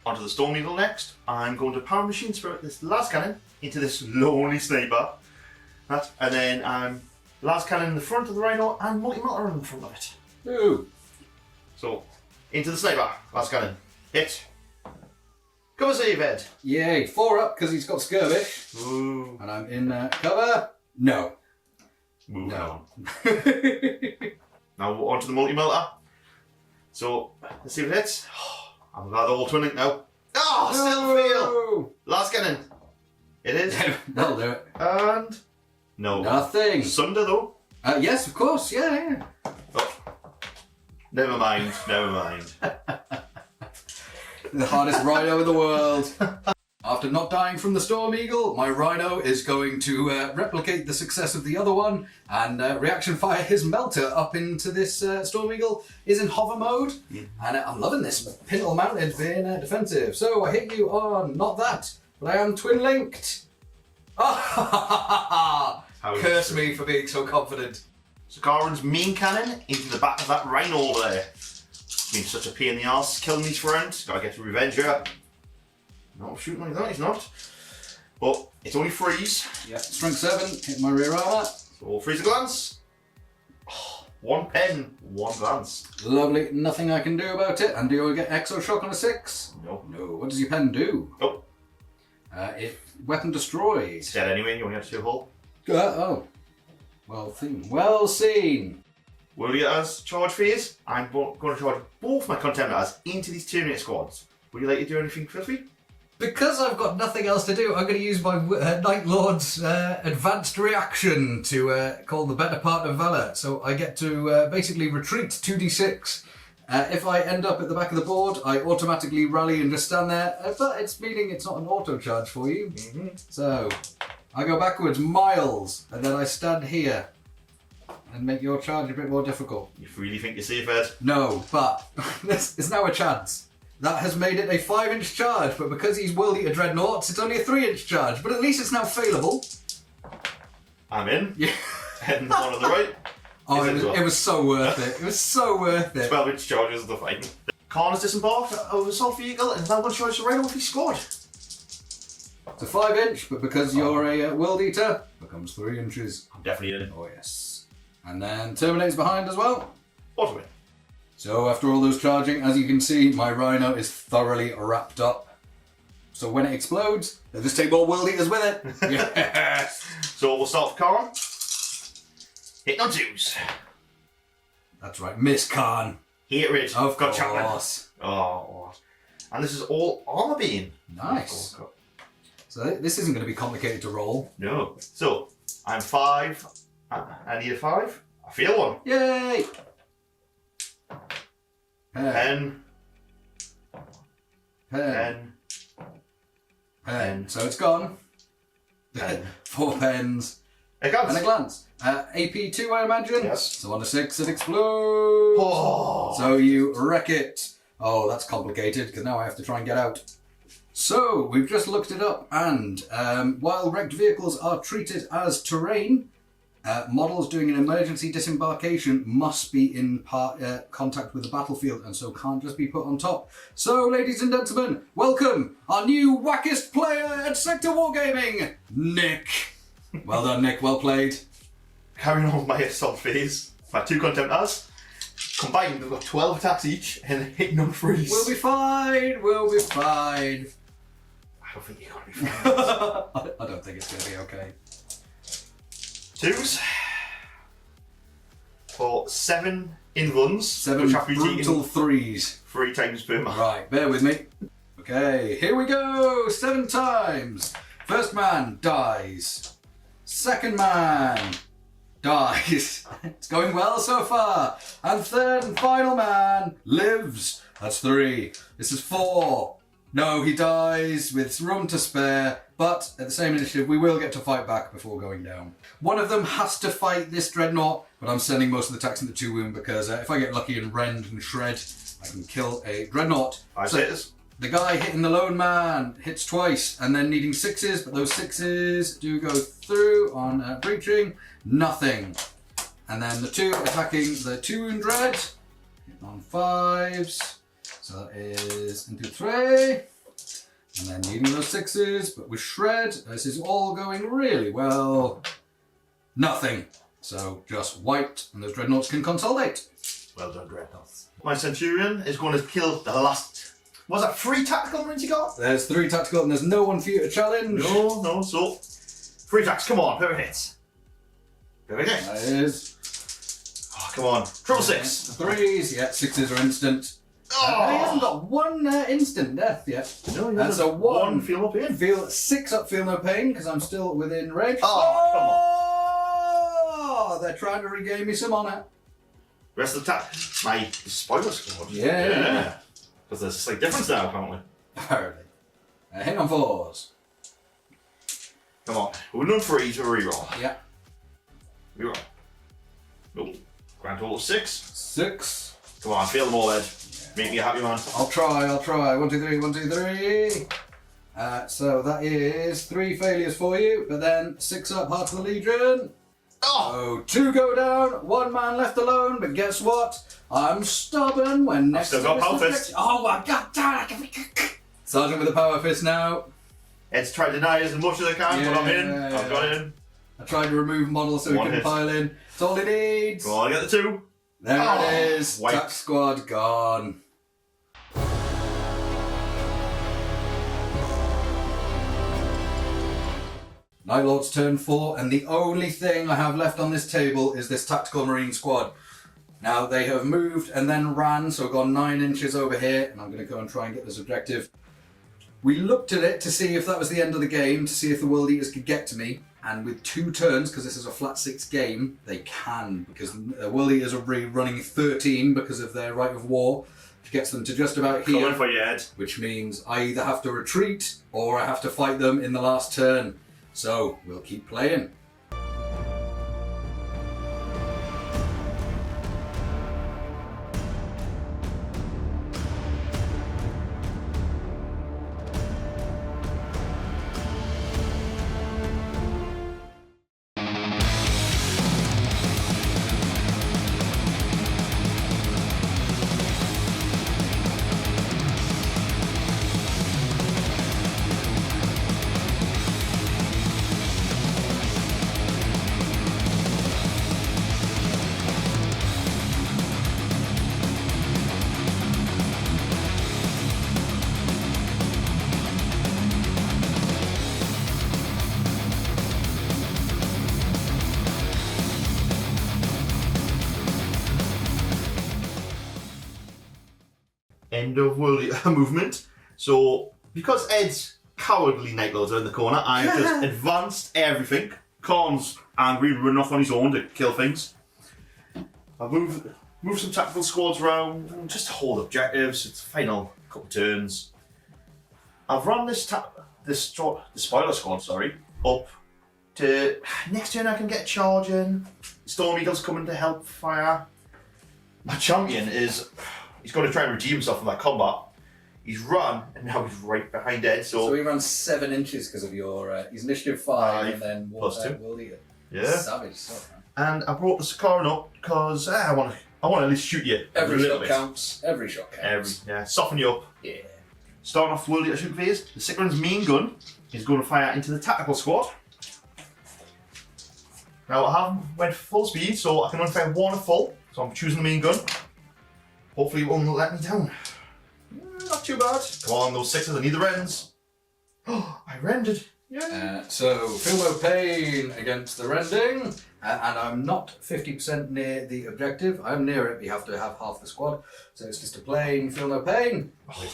Onto the Storm Eagle next. I'm going to Power Machine Spirit this last cannon into this lonely sniper. And then I'm las cannon in the front of the Rhino, and multi-melter in the front of it. Ooh. So, into the sniper, las cannon. Hit. Cover save, Ed. Yay, 4 up because he's got skirmish. Ooh. And I'm in cover. No. Moving No. on. Now on to the multi-melter. So, let's see if it hits. I'm glad they're all twinning now. Oh, still fail. Last cannon. It is. That'll do it. And no. Nothing. Sunder though. Yes, of course. Yeah. Oh. Never mind. Never mind. The hardest rhino in the world. After not dying from the Storm Eagle, my rhino is going to replicate the success of the other one and reaction fire his melter up into this Storm Eagle. Is in hover mode, and I'm loving this pintle mounted being defensive. So I hit you on not that, but I am twin linked. Curse me for being so confident. Sakaran's main cannon into the back of that rhino over there. It's been such a pain in the arse killing these friends. Gotta get revenge here. Not shooting like that, he's not. But it's only freeze. Yeah, strength 7, hit my rear armour. So freeze a glance. Oh, 1 pen, 1 glance. Lovely, nothing I can do about it. And do I get Exo Shock on a 6? No. No. What does your pen do? Oh. It weapon destroys. It's dead anyway, you only have to do a hole. Oh. Well seen. Well seen. Will you as charge phase? I'm going to charge both my contenders into these Terminator squads. Would you like to do anything filthy? Because I've got nothing else to do, I'm going to use my Night Lord's advanced reaction to call the better part of Valor. So I get to basically retreat 2d6. If I end up at the back of the board, I automatically rally and just stand there. But it's meaning it's not an auto charge for you. Mm-hmm. So I go backwards miles, and then I stand here and make your charge a bit more difficult. You really think you're safe, Ed? No, but there's now a chance. That has made it a 5-inch charge, but because he's World Eater Dreadnoughts, it's only a 3-inch charge. But at least it's now failable. I'm in. Yeah. Heading one on the right. Oh, Is it was so worth it. It was so worth it. 12-inch charges of the fight. Khan has disembarked of the assault vehicle and is now going to charge the right off his squad. It's a 5-inch, but because you're a World Eater, becomes 3 inches. I'm definitely in. Oh yes. And then Terminate's behind as well. Auto win. So after all those charging, as you can see, my Rhino is thoroughly wrapped up. So when it explodes, they'll just take more World Eaters with it. Yes! So we'll start with Khan. Hit on 2s. That's right, Miss Khan. Hit Ridge. Of Got Chapman. course. Oh. And this is all armor beam. Nice. So this isn't going to be complicated to roll. No. So, I'm 5. I need a 5. I feel 1. Yay! 10. Pen. 10. So it's gone. 10. 4 pens. A glance. And a glance. AP2, I imagine? Yes. So on a 6, it explodes. Oh. So you wreck it. Oh, that's complicated, because now I have to try and get out. So, we've just looked it up, and while wrecked vehicles are treated as terrain, models doing an emergency disembarkation must be in contact with the battlefield, and so can't just be put on top. So, ladies and gentlemen, welcome our new wackest player at Sector Wargaming, Nick. Well done, Nick. Well played. Carrying on with my assault phase. My 2 contenders. Combined, they've got 12 attacks each and hitting on freeze. We'll be fine. We'll be fine. I don't think you're going to be fine. I don't think it's going to be okay. 2s. For 7 in-runs. 7 which have to be brutal taken 3s. 3 times per match. Right, bear with me. Okay, here we go. 7 times. First man dies. Second man dies. It's going well so far. And third and final man lives. That's 3. This is 4. No, he dies with room to spare, but at the same initiative, we will get to fight back before going down. One of them has to fight this Dreadnought, but I'm sending most of the attacks into 2 wound because if I get lucky and rend and shred, I can kill a Dreadnought. 5 So, hitters. the guy hitting the lone man hits twice and then needing 6s, but those 6s do go through on breaching. Nothing. And then the 2 attacking the 2 wound dread. Hitting on 5s. So that is into 3. And then needing those 6s, but with shred. This is all going really well. Nothing. So just white, and those dreadnoughts can consolidate. Well done, Dreadnoughts. My Centurion is going to kill the last... Was that 3 tactical marines you got? There's 3 tactical, and there's no one for you to challenge. No, so... 3 attacks, come on, perfect hits. Perfect hits. That is. Oh, come on. Triple 6. 3s, yeah, 6s are instant. Oh! He hasn't got 1 instant death yet. No, he That's has a 1. Feel no pain. Feel 6 up, feel no pain, because I'm still within range. Oh, come on. Oh, they're trying to regain me some honour. Rest of the attack. My spoiler squad. Yeah. Because there's a slight difference now, apparently. Apparently. Hit on 4s. Come on. We're doing 3 to reroll. Yeah. Reroll. Nope. Grand total of 6. 6. Come on, feel them all, Ed. Make me a happy man. I'll try. 1, 2, 3, 1, 2, 3. So that is 3 failures for you, but then 6 up, Heart of the Legion. Oh, 2 go down, 1 man left alone, but guess what? I'm stubborn when next still got Power Fist. Oh my god, Sergeant with a Power Fist now. Ed's tried to deny us as much as I can, but I'm in. Yeah. I've got in. I tried to remove models so he One can hit. pile in. It's all he needs. Come on, I get the 2. There it is. White. Tac squad gone. Night Lord's turn 4, and the only thing I have left on this table is this tactical marine squad. Now they have moved and then ran, so I've gone 9 inches over here, and I'm going to go and try and get this objective. We looked at it to see if that was the end of the game, to see if the World Eaters could get to me, and with 2 turns, because this is a flat 6 game, they can, because the World Eaters are running 13 because of their right of war, which gets them to just about here. Coming for you, Ed. Which means I either have to retreat or I have to fight them in the last turn. So we'll keep playing. End of world movement. So, because Ed's cowardly Night Lords are in the corner, I've just advanced everything. Khan's angry, running off on his own to kill things. I've moved some tactical squads around, just to hold objectives. It's the final couple turns. I've run this spoiler squad, up to next turn. I can get charging. Storm Eagle's coming to help fire. My champion he's got to try and redeem himself from that combat. He's run, and now he's right behind Ed. So he runs 7 inches because of your his initiative 5 and then plus 2. World Eater. Yeah. Savage stuff, man. And I brought the Sakaran up because I want to at least shoot you Every a little shot bit. counts. Every shot counts. Soften you up. Yeah. Starting off World Eater shooting phase, the Sikaran's main gun is going to fire into the tactical squad. Now I haven't went full speed, so I can only fire 1 at full. So I'm choosing the main gun. Hopefully it won't let me down. Not too bad. Come on, those 6s, I need the rends. Oh, I rendered. Yeah. So, feel no pain against the rending, and I'm not 50% near the objective. I'm near it, but you have to have half the squad. So it's just a plain feel no pain.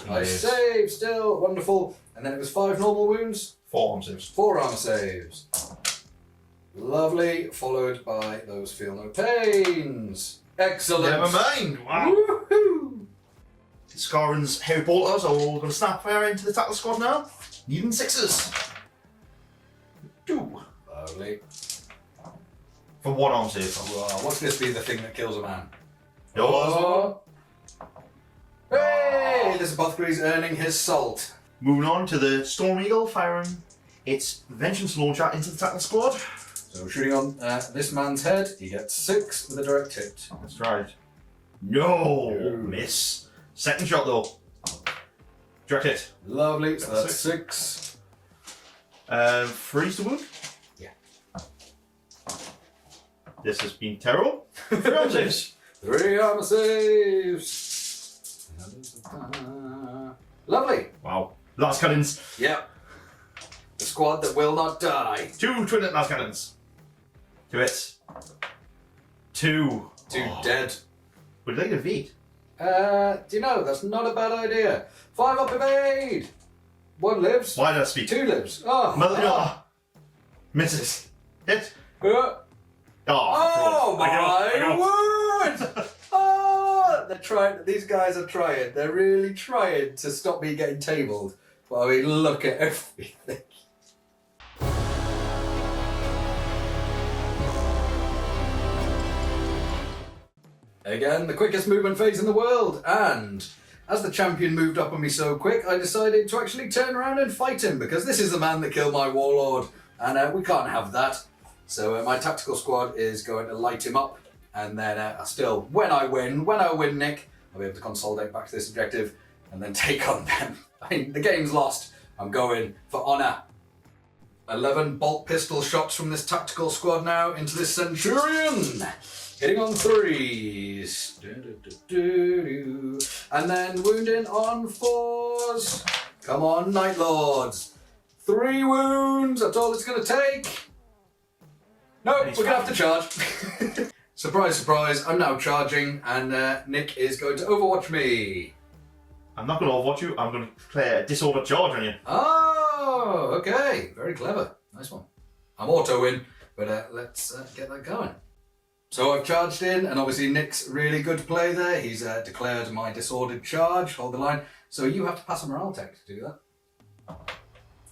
I save still, wonderful. And then it was 5 normal wounds. 4 arm saves. 4 armor saves. Lovely, followed by those feel no pains. Excellent. Never mind. Wow. Woohoo! Sakaran's heavy bolters are all going to snap fire into the tactical squad now. Needing 6s. 2. Lovely. For 1 arm save. Well, watch this be the thing that kills a man. Oh. Hey! This apothecary's earning his salt. Moving on to the Storm Eagle firing its Vengeance launcher into the tactical squad. So shooting on this man's head, he gets 6 with a direct hit. That's right. No! No. Miss. Second shot though. Direct hit. Lovely, so That's that's 6. Freeze the wound. Yeah. This has been terrible. 3 arm saves. 3 armor saves. Lovely. Wow. Last cannons. Yep. The squad that will not die. 2 twin last cannons. 2 hits. 2. 2 dead. Would you like to evade? Do you know, that's not a bad idea. 5 up evade. 1 lives. Why did I speak? 2 lives. Oh. Mother. Misses. Hit. Oh I go. my word! Oh, they're trying. These guys are trying. They're really trying to stop me getting tabled. But I mean, look at everything. Again, the quickest movement phase in the world, and as the champion moved up on me so quick, I decided to actually turn around and fight him, because this is the man that killed my warlord, and we can't have that. So my tactical squad is going to light him up, and then still, when I win, Nick, I'll be able to consolidate back to this objective, and then take on them. I mean, the game's lost. I'm going for honour. 11 bolt pistol shots from this tactical squad now into this Centurion. Hitting on 3s. And then wounding on 4s. Come on, Night Lords. 3 wounds, that's all it's going to take. No, we're going to have to charge. Surprise, surprise, I'm now charging, and Nick is going to overwatch me. I'm not going to overwatch you, I'm going to play a disordered charge on you. Oh, okay. Very clever. Nice one. I'm auto-win, but let's get that going. So I've charged in, and obviously Nick's really good play there. He's declared my disordered charge. Hold the line. So you have to pass a morale tech to do that.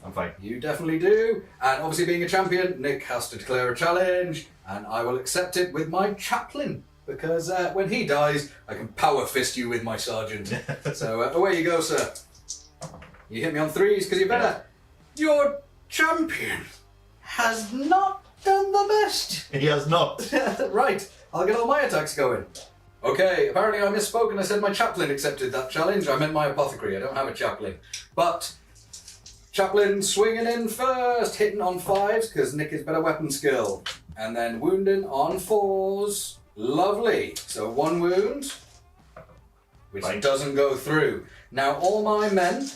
I'm fine. You definitely do. And obviously being a champion, Nick has to declare a challenge, and I will accept it with my chaplain. Because when he dies, I can power fist you with my sergeant. So away you go, sir. You hit me on 3s because you're better. Your champion has not done the best. He has not. Right, I'll get all my attacks going. Okay, apparently I misspoke and I said my chaplain accepted that challenge. I meant my apothecary, I don't have a chaplain. But chaplain swinging in first, hitting on 5s because Nick is better weapon skill. And then wounding on 4s. Lovely. So 1 wound, which doesn't go through. Now all my men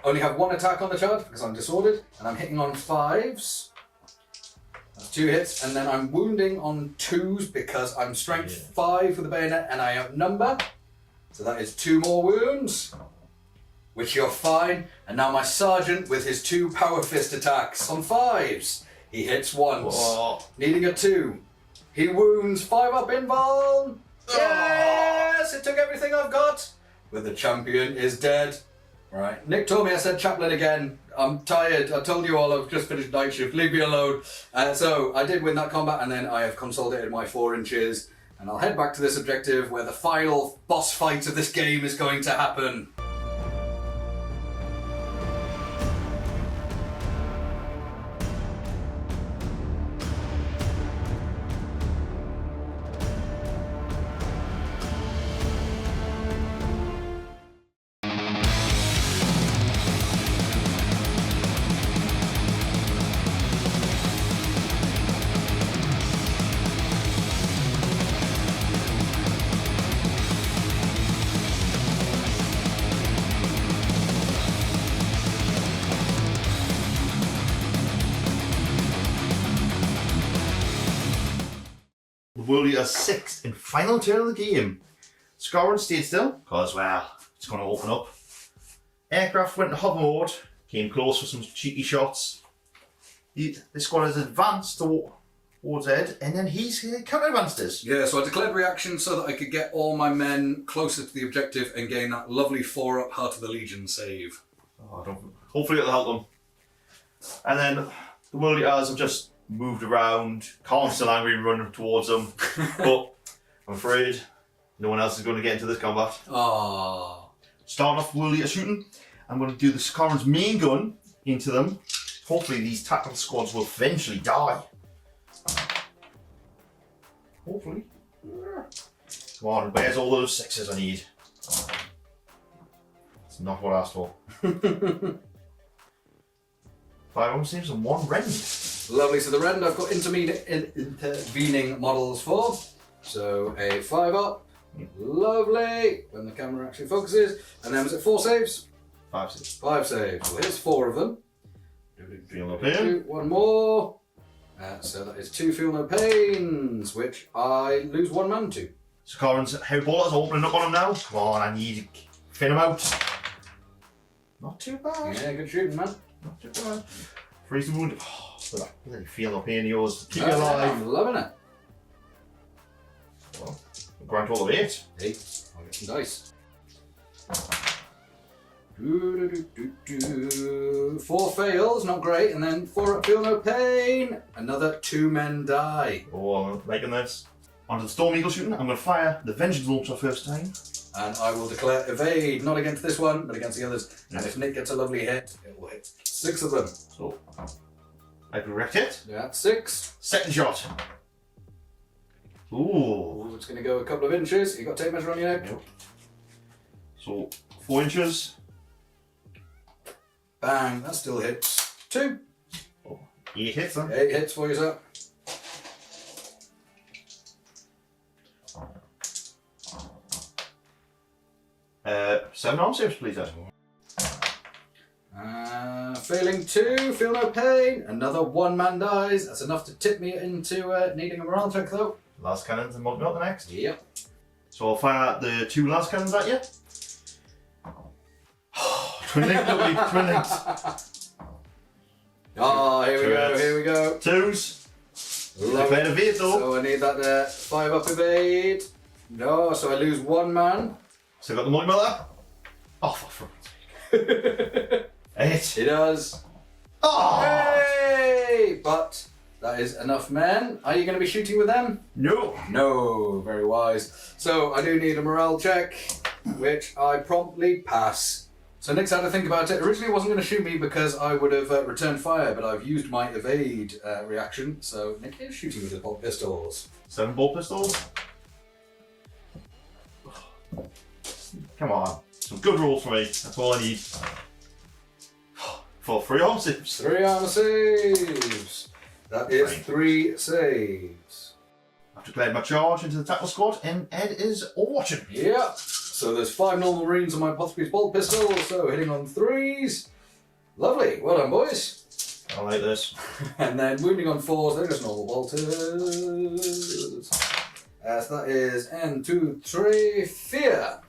only have 1 attack on the charge because I'm disordered, and I'm hitting on 5s. That's 2 hits, and then I'm wounding on 2s because I'm strength 5 with the bayonet and I outnumber. So that is 2 more wounds, which you're fine. And now my sergeant with his 2 power fist attacks on 5s. He hits once, needing a 2. He wounds 5 up invuln. Yes, it took everything I've got. But the champion is dead. Right, Nick told me I said chaplain again. I'm tired. I told you all I've just finished night shift. Leave me alone. So I did win that combat, and then I have consolidated my 4 inches, and I'll head back to this objective where the final boss fight of this game is going to happen. World Leader 6 in final turn of the game. Scoring stayed still, because, well, it's going to open up. Aircraft went to hover mode, came close for some cheeky shots. This squad has advanced towards Ed, and then he's counter-advanced us. Yeah, so I declared reaction so that I could get all my men closer to the objective and gain that lovely 4-up Heart of the Legion save. Hopefully it'll help them. And then the World Leaders have just moved around, Khan's still angry and running towards them, but I'm afraid no one else is going to get into this combat. Aww. Starting off World Leader shooting, I'm going to do the Scarran's main gun into them. Hopefully these tactical squads will eventually die. Hopefully. Come on, where's all those 6s I need? That's not what I asked for. 5 home saves and 1 rend. Lovely. So the rend I've got intervening models for. So a 5 up. Lovely. When the camera actually focuses. And then was it 4 saves? 5 saves. 5 saves. Well, here's 4 of them. Feel no pain. One more. So that is 2 feel no pains, which I lose 1 man to. So Corin's heavy bolters opening up on him now. Come on, I need to thin him out. Not too bad. Yeah, good shooting, man. Not too bad. Freeze the wound. Oh, really feel no pain yours. Keep you alive. I'm loving it. Well, grand total of 8. 8. I'll get some dice. 4 fails, not great, and then 4 up, feel no pain. Another 2 men die. Oh, I'm liking this. Onto the Storm Eagle shooting. I'm going to fire the Vengeance Launcher first time. And I will declare evade, not against this one, but against the others. And if Nick gets a lovely hit, it will hit 6 of them. So, I correct it. Yeah, 6. Second shot. Ooh. Ooh, it's going to go a couple of inches. You got tape measure on your neck? Yep. So, 4 inches. Bang, that still hits. 2. 8 hits then. 8 hits for you, sir. Seven arm saves, please, Ed. Failing 2, feel no pain. Another 1 man dies. That's enough to tip me into needing a morale check, though. Last cannons and multi the next. Yep. So I'll fire the 2 last cannons at you. Twin link, lovely, twin links. Oh, here we go. 2s. Love Declare it. evade though. So I need that 5 up evade. No, so I lose 1 man. So got the multi melter. Oh, for fuck's 8. He does. Oh! Hey! But that is enough men. Are you going to be shooting with them? No. No, very wise. So I do need a morale check, which I promptly pass. So Nick's had to think about it. Originally, it wasn't going to shoot me because I would have returned fire, but I've used my evade reaction. So Nick is shooting with his bolt pistols. 7 bolt pistols. Come on. Some good rolls for me. That's all I need. For 3 arm saves. 3 armor saves. That is 3 saves. I've declared my charge into the tackle squad, and Ed is watching. Yep. So there's 5 normal reams on my Apothecary's bolt pistol, so hitting on 3s. Lovely. Well done, boys. I like this. And then wounding on 4s, they're just normal bolters. So that is N2, 3, fear.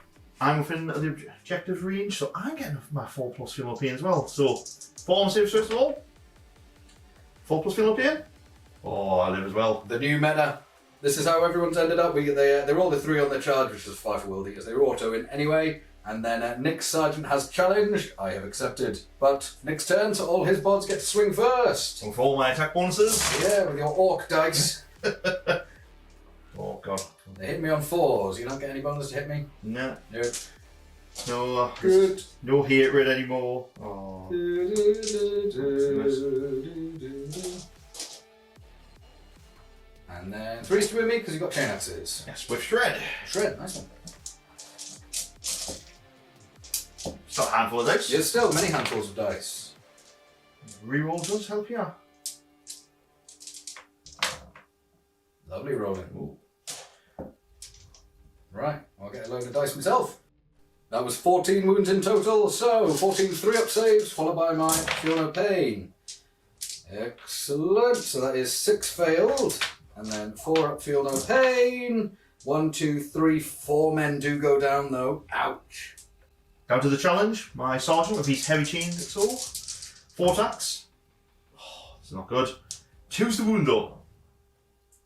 I'm within the objective range, so I'm getting my 4+ female pain as well. So, 4 arm saves first of all. 4+ female pain. Oh, I live as well. The new meta. This is how everyone's ended up. They rolled a 3 on their charge, which was 5 for World Eaters. They were auto in anyway. And then Nick's sergeant has challenged. I have accepted. But Nick's turn, so all his bods get to swing first. So for all my attack bonuses. Yeah, with your orc dice. Oh god. They hit me on 4s. You don't get any bonus to hit me? No. No. No. Good. No hatred anymore. Oh. And then 3s to win me because you've got chain axes. Yes, with shred. Shred, nice one. Still a handful of dice. There's still many handfuls of dice. Reroll does help you. Lovely rolling. Ooh. Right, I'll get a load of dice myself. That was 14 wounds in total, so 14 3-up saves, followed by my feel no pain. Excellent, so that is 6 failed, and then 4 up, feel no pain. 1, 2, 3, 4 men do go down though. Ouch. Down to the challenge. My sergeant with his heavy chain sword. 4 attacks. Oh, this is not good. 2's the wound though.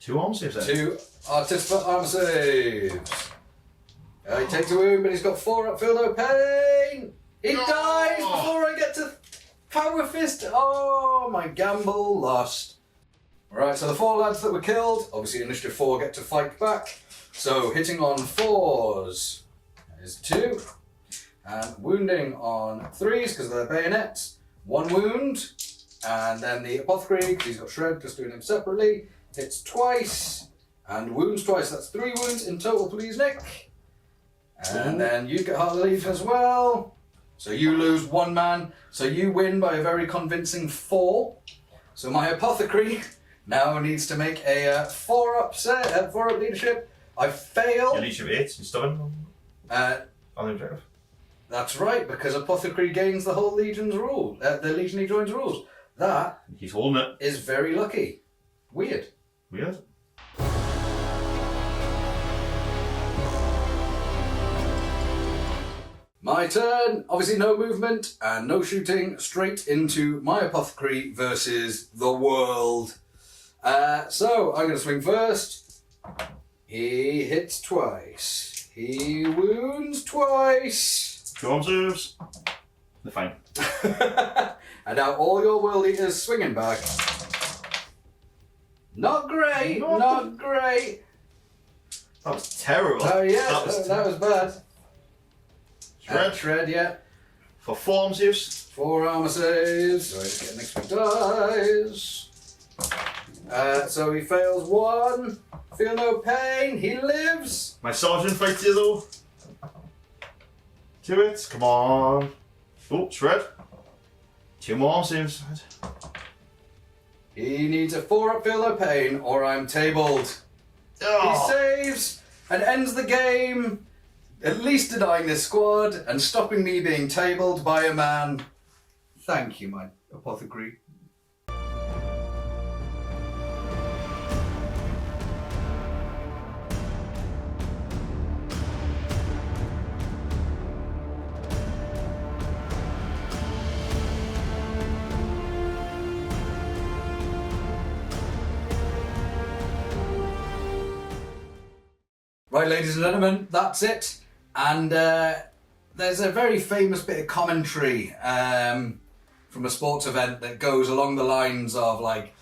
2 arm saves then. 2 artificer armor saves. He takes a wound, but he's got 4 up, feel no pain. He dies before I get to power fist. Oh, my gamble lost. Right, so the 4 lads that were killed, obviously initiative 4 get to fight back. So hitting on 4s is 2. And wounding on 3s because of their bayonets. 1 wound. And then the apothecary, because he's got shred, just doing him separately, hits twice. And wounds twice. That's 3 wounds in total, please, Nick. And then you get Heart of Legion as well. So you lose 1 man. So you win by a very convincing 4. So my apothecary now needs to make a 4-up leadership. I fail. Your leadership 8, you're stubborn on the objective. That's right, because apothecary gains the whole legion's rule, the legion he joins rules. That He's holding it. is very lucky. Weird. Weird. My turn. Obviously no movement and no shooting. Straight into my apothecary versus the world. So I'm going to swing first. He hits twice. He wounds twice. Storm serves. They're fine. And now all your world eaters swinging back. Not great. Not great. That was terrible. Oh yeah, That was bad. Shred. Shred, yeah. For 4 arm saves. 4 armor saves. So I just get an extra dice. So he fails 1. Feel no pain. He lives. My sergeant fights you though. 2 hits. Come on. Oh, shred. 2 more arm saves. He needs a 4-up feel no pain, or I'm tabled. Oh. He saves and ends the game. At least denying this squad and stopping me being tabled by a man. Thank you, my apothecary. Right, ladies and gentlemen, that's it. And there's a very famous bit of commentary from a sports event that goes along the lines of like,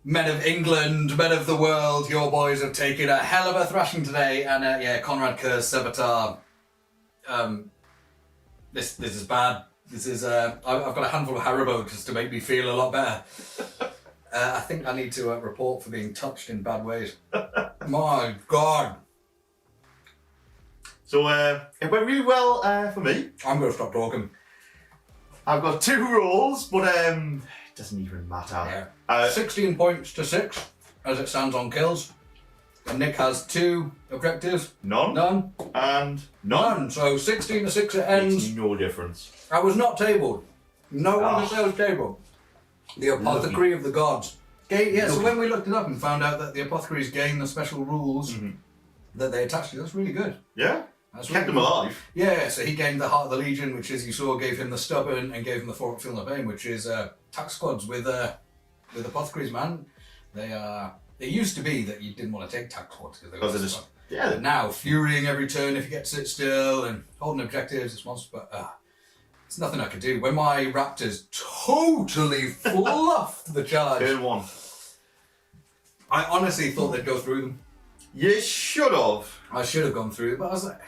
men of England, men of the world, your boys have taken a hell of a thrashing today. And yeah, Conrad Kerr's Sevatar. This is bad. This is I've got a handful of Haribo just to make me feel a lot better. I think I need to report for being touched in bad ways. My God. So it went really well for me. I'm going to stop talking. I've got 2 rolls, but it doesn't even matter. Yeah. 16 points to 6, as it stands on kills. And Nick has 2 objectives. None. None. And none. So 16 to 6 it Makes ends. no difference. I was not tabled. No one was tabled. The Apothecary of the Gods. So when we looked it up and found out that the Apothecaries gain the special rules that they attach to, that's really good. Yeah. That's Kept really him good. alive. Yeah, so he gained the Heart of the Legion, which, as you saw, gave him the Stubborn and gave him the 4-up Feel No Pain, which is tax squads with Apothecaries, man. They used to be that you didn't want to take tax squads because they were but now, furying every turn if you get to sit still and holding objectives, it's monster, but it's nothing I could do. When my Raptors totally fluffed the charge, Turn 1. I honestly thought they'd go through them. You should have. I should have gone through it, but I was like,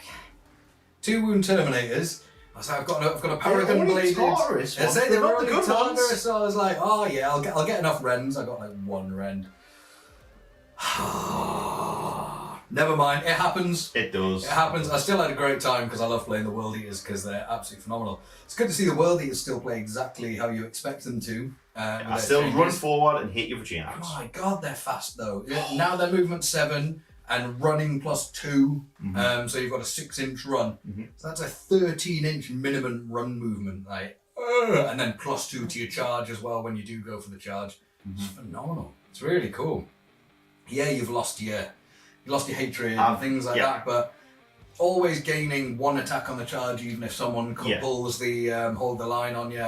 2 wound Terminators. I was like, I've got a Paragon bladed. I say they were the good ones. So I was like, oh yeah, I'll get enough Rends. I got like 1 Rend. Never mind, it happens. It does. It happens. I still had a great time because I love playing the World Eaters because they're absolutely phenomenal. It's good to see the World Eaters still play exactly how you expect them to. I still run forward and hit you for GMs. Oh my God, they're fast though. Now they're movement 7 and running +2. So you've got a 6-inch run. So that's a 13-inch minimum run movement, like, and then +2 to your charge as well when you do go for the charge. It's phenomenal. It's really cool. Yeah, you've lost your hatred and things like that, but always gaining 1 attack on the charge, even if someone pulls the hold the line on you.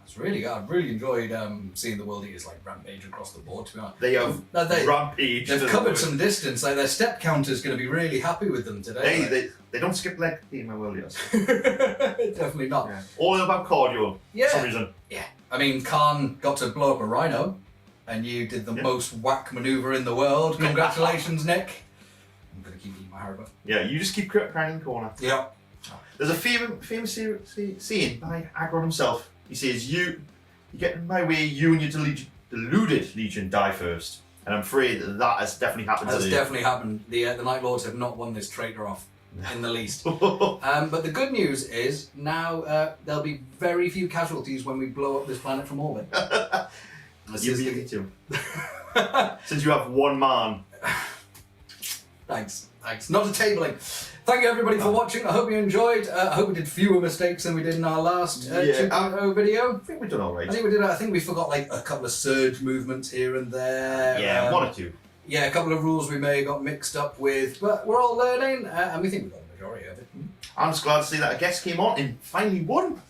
It's really good. I've really enjoyed seeing the World Eaters like rampage across the board. To be honest, they have rampage. They've covered some distance. Like their step counter's going to be really happy with them today. They don't skip leg in my World Eaters. Definitely not. Yeah. All about cardio. For some reason. Yeah. I mean, Khan got to blow up a rhino. And you did the most whack maneuver in the world. Congratulations, Nick. I'm going to keep eating my Haribo. Yeah, you just keep crying in the corner. Yeah. There's a famous scene by Agron himself. He says, you get in my way, you and your deluded Legion die first. And I'm afraid that has definitely happened That's today. definitely happened. The Night Lords have not won this traitor off in the least. But the good news is now there'll be very few casualties when we blow up this planet from orbit. You beat me too. Since you have one man. Thanks. Not a tabling. Thank you everybody for watching. I hope you enjoyed. I hope we did fewer mistakes than we did in our last 2.0 video. I think we've done alright. I think we forgot like a couple of surge movements here and there. Yeah, 1 or 2. Yeah, a couple of rules we may have got mixed up with, but we're all learning, and we think we got the majority of it. I'm just glad to see that a guest came on and finally won.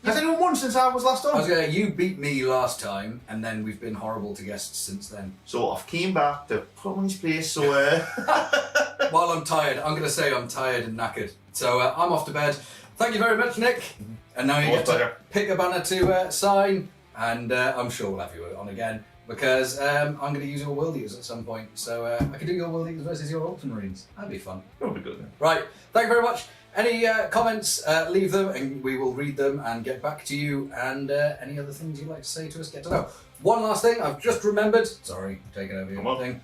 Has anyone won since I was last on? You beat me last time, and then we've been horrible to guests since then. So I've came back to put him in his place, so... While I'm tired, I'm going to say I'm tired and knackered. So I'm off to bed. Thank you very much, Nick. And now you get to pick a banner to sign, and I'm sure we'll have you on again, because I'm going to use your world eaters at some point. So I could do your world eaters versus your ultramarines. That'd be fun. That'll be good then. Right, thank you very much. Any comments, leave them and we will read them and get back to you, and any other things you'd like to say to us, get to know. One last thing I've just remembered. Sorry, taking over your thing.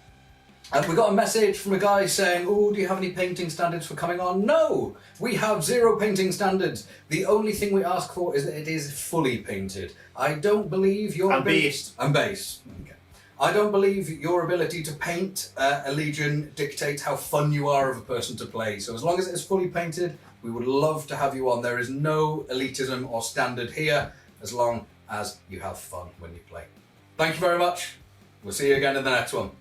We got a message from a guy saying, oh, do you have any painting standards for coming on? No, we have 0 painting standards. The only thing we ask for is that it is fully painted. I don't believe your... And based. And base. Okay. I don't believe your ability to paint a Legion dictates how fun you are of a person to play. So as long as it is fully painted, we would love to have you on. There is no elitism or standard here, as long as you have fun when you play. Thank you very much. We'll see you again in the next one.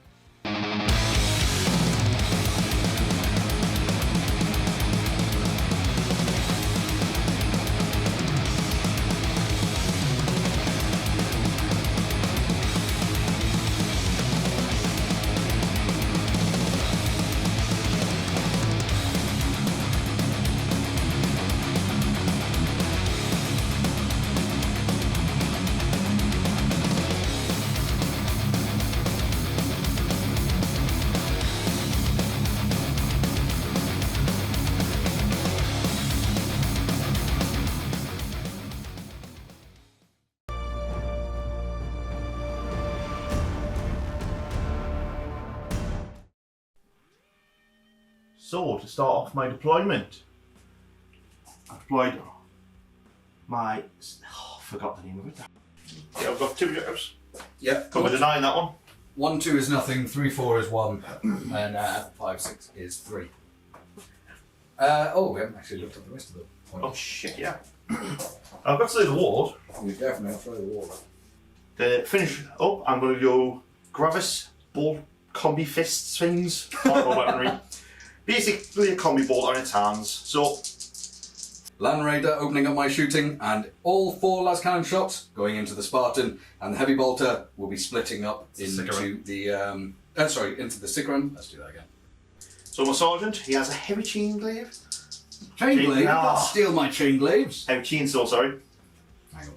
So, to start off my deployment, I deployed my... I forgot the name of it. Yeah, I've got 2 objectives. Yeah. Come with a 9, that one. 1, 2 is nothing, 3, 4 is 1, and 5, 6 is 3. We haven't actually looked at the rest of the points. Oh shit, yeah. I've got to say the ward. We definitely have to throw the wall. To finish up, I'm going to go Gravis, Bolt, Combi Fists things, horrible weaponry. Basically a combi bolt on its hands. So, Land Raider opening up my shooting, and all 4 las cannon shots going into the Spartan, and the heavy bolter will be splitting up into the into the Sicaran. Let's do that again. So my sergeant, he has a heavy chain glaive. Chain glaive? Don't steal my chain glaives. Heavy chainsaw, sorry.